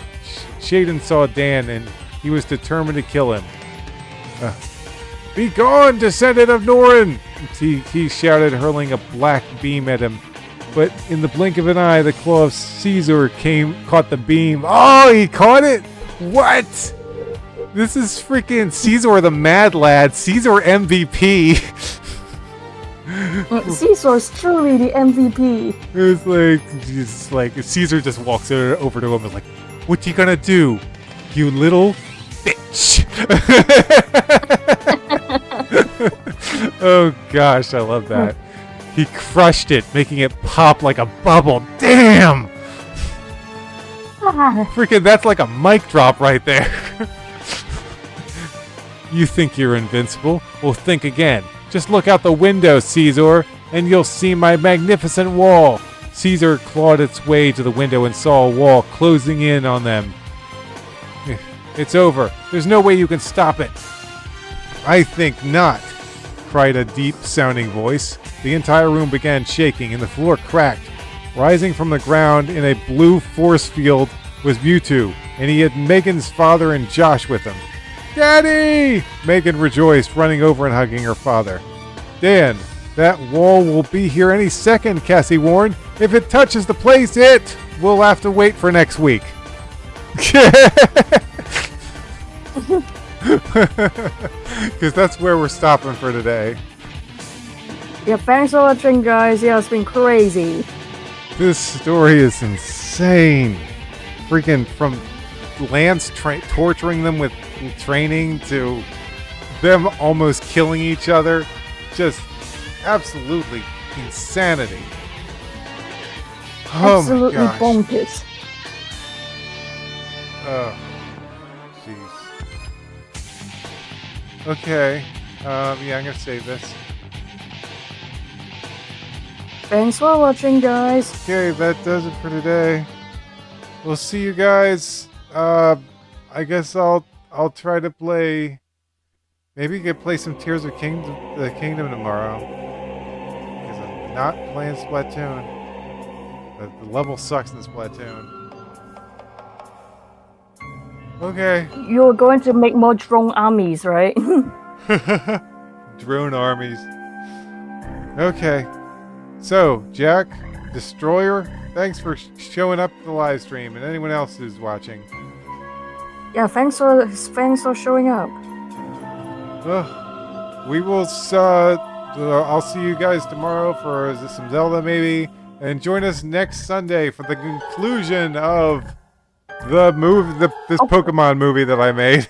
Shaden saw Dan, and he was determined to kill him. Be gone, descendant of Norin! He shouted, hurling a black beam at him. But in the blink of an eye, the claw of Caesar caught the beam. Oh, he caught it? What? This is freaking Caesar the Mad Lad. Caesar MVP. Caesar's truly the MVP. It's like Caesar just walks over to him and is like, what you gonna do, you little bitch? Oh gosh, I love that. He crushed it, making it pop like a bubble. Damn! Freaking, that's like a mic drop right there. You think you're invincible? Well, think again. Just look out the window, Caesar, and you'll see my magnificent wall. Caesar clawed its way to the window and saw a wall closing in on them. It's over. There's no way you can stop it. I think not, cried a deep-sounding voice. The entire room began shaking and the floor cracked. Rising from the ground in a blue force field was Mewtwo, and he had Megan's father and Josh with him. Daddy! Megan rejoiced, running over and hugging her father. Dan, that wall will be here any second, Cassie warned. If it touches the place, we'll have to wait for next week. Because that's where we're stopping for today. Yeah, thanks for watching, guys. Yeah, it's been crazy. This story is insane. Freaking from Lance torturing them with training to them almost killing each other. Just absolutely insanity. Absolutely oh my gosh. bonkers. Oh, jeez. Okay. Yeah, I'm gonna save this. Thanks for watching, guys. Okay, that does it for today. We'll see you guys. I guess I'll try to play. Maybe you could play some Tears of the Kingdom tomorrow. Because I'm not playing Splatoon. The level sucks in Splatoon. Okay. You're going to make more drone armies, right? Drone armies. Okay. So, Jack, Destroyer, thanks for showing up to the live stream, and anyone else who's watching. Yeah, thanks for showing up. We will. I'll see you guys tomorrow for some Zelda, maybe, and join us next Sunday for the conclusion of this Pokemon movie that I made.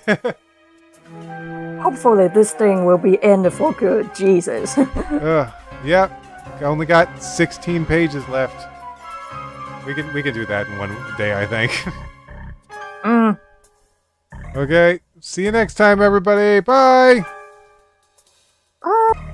Hopefully, this thing will be ended for good. Jesus. Yep. Only got 16 pages left. We can do that in one day, I think. Okay. See you next time, everybody. Bye. Bye.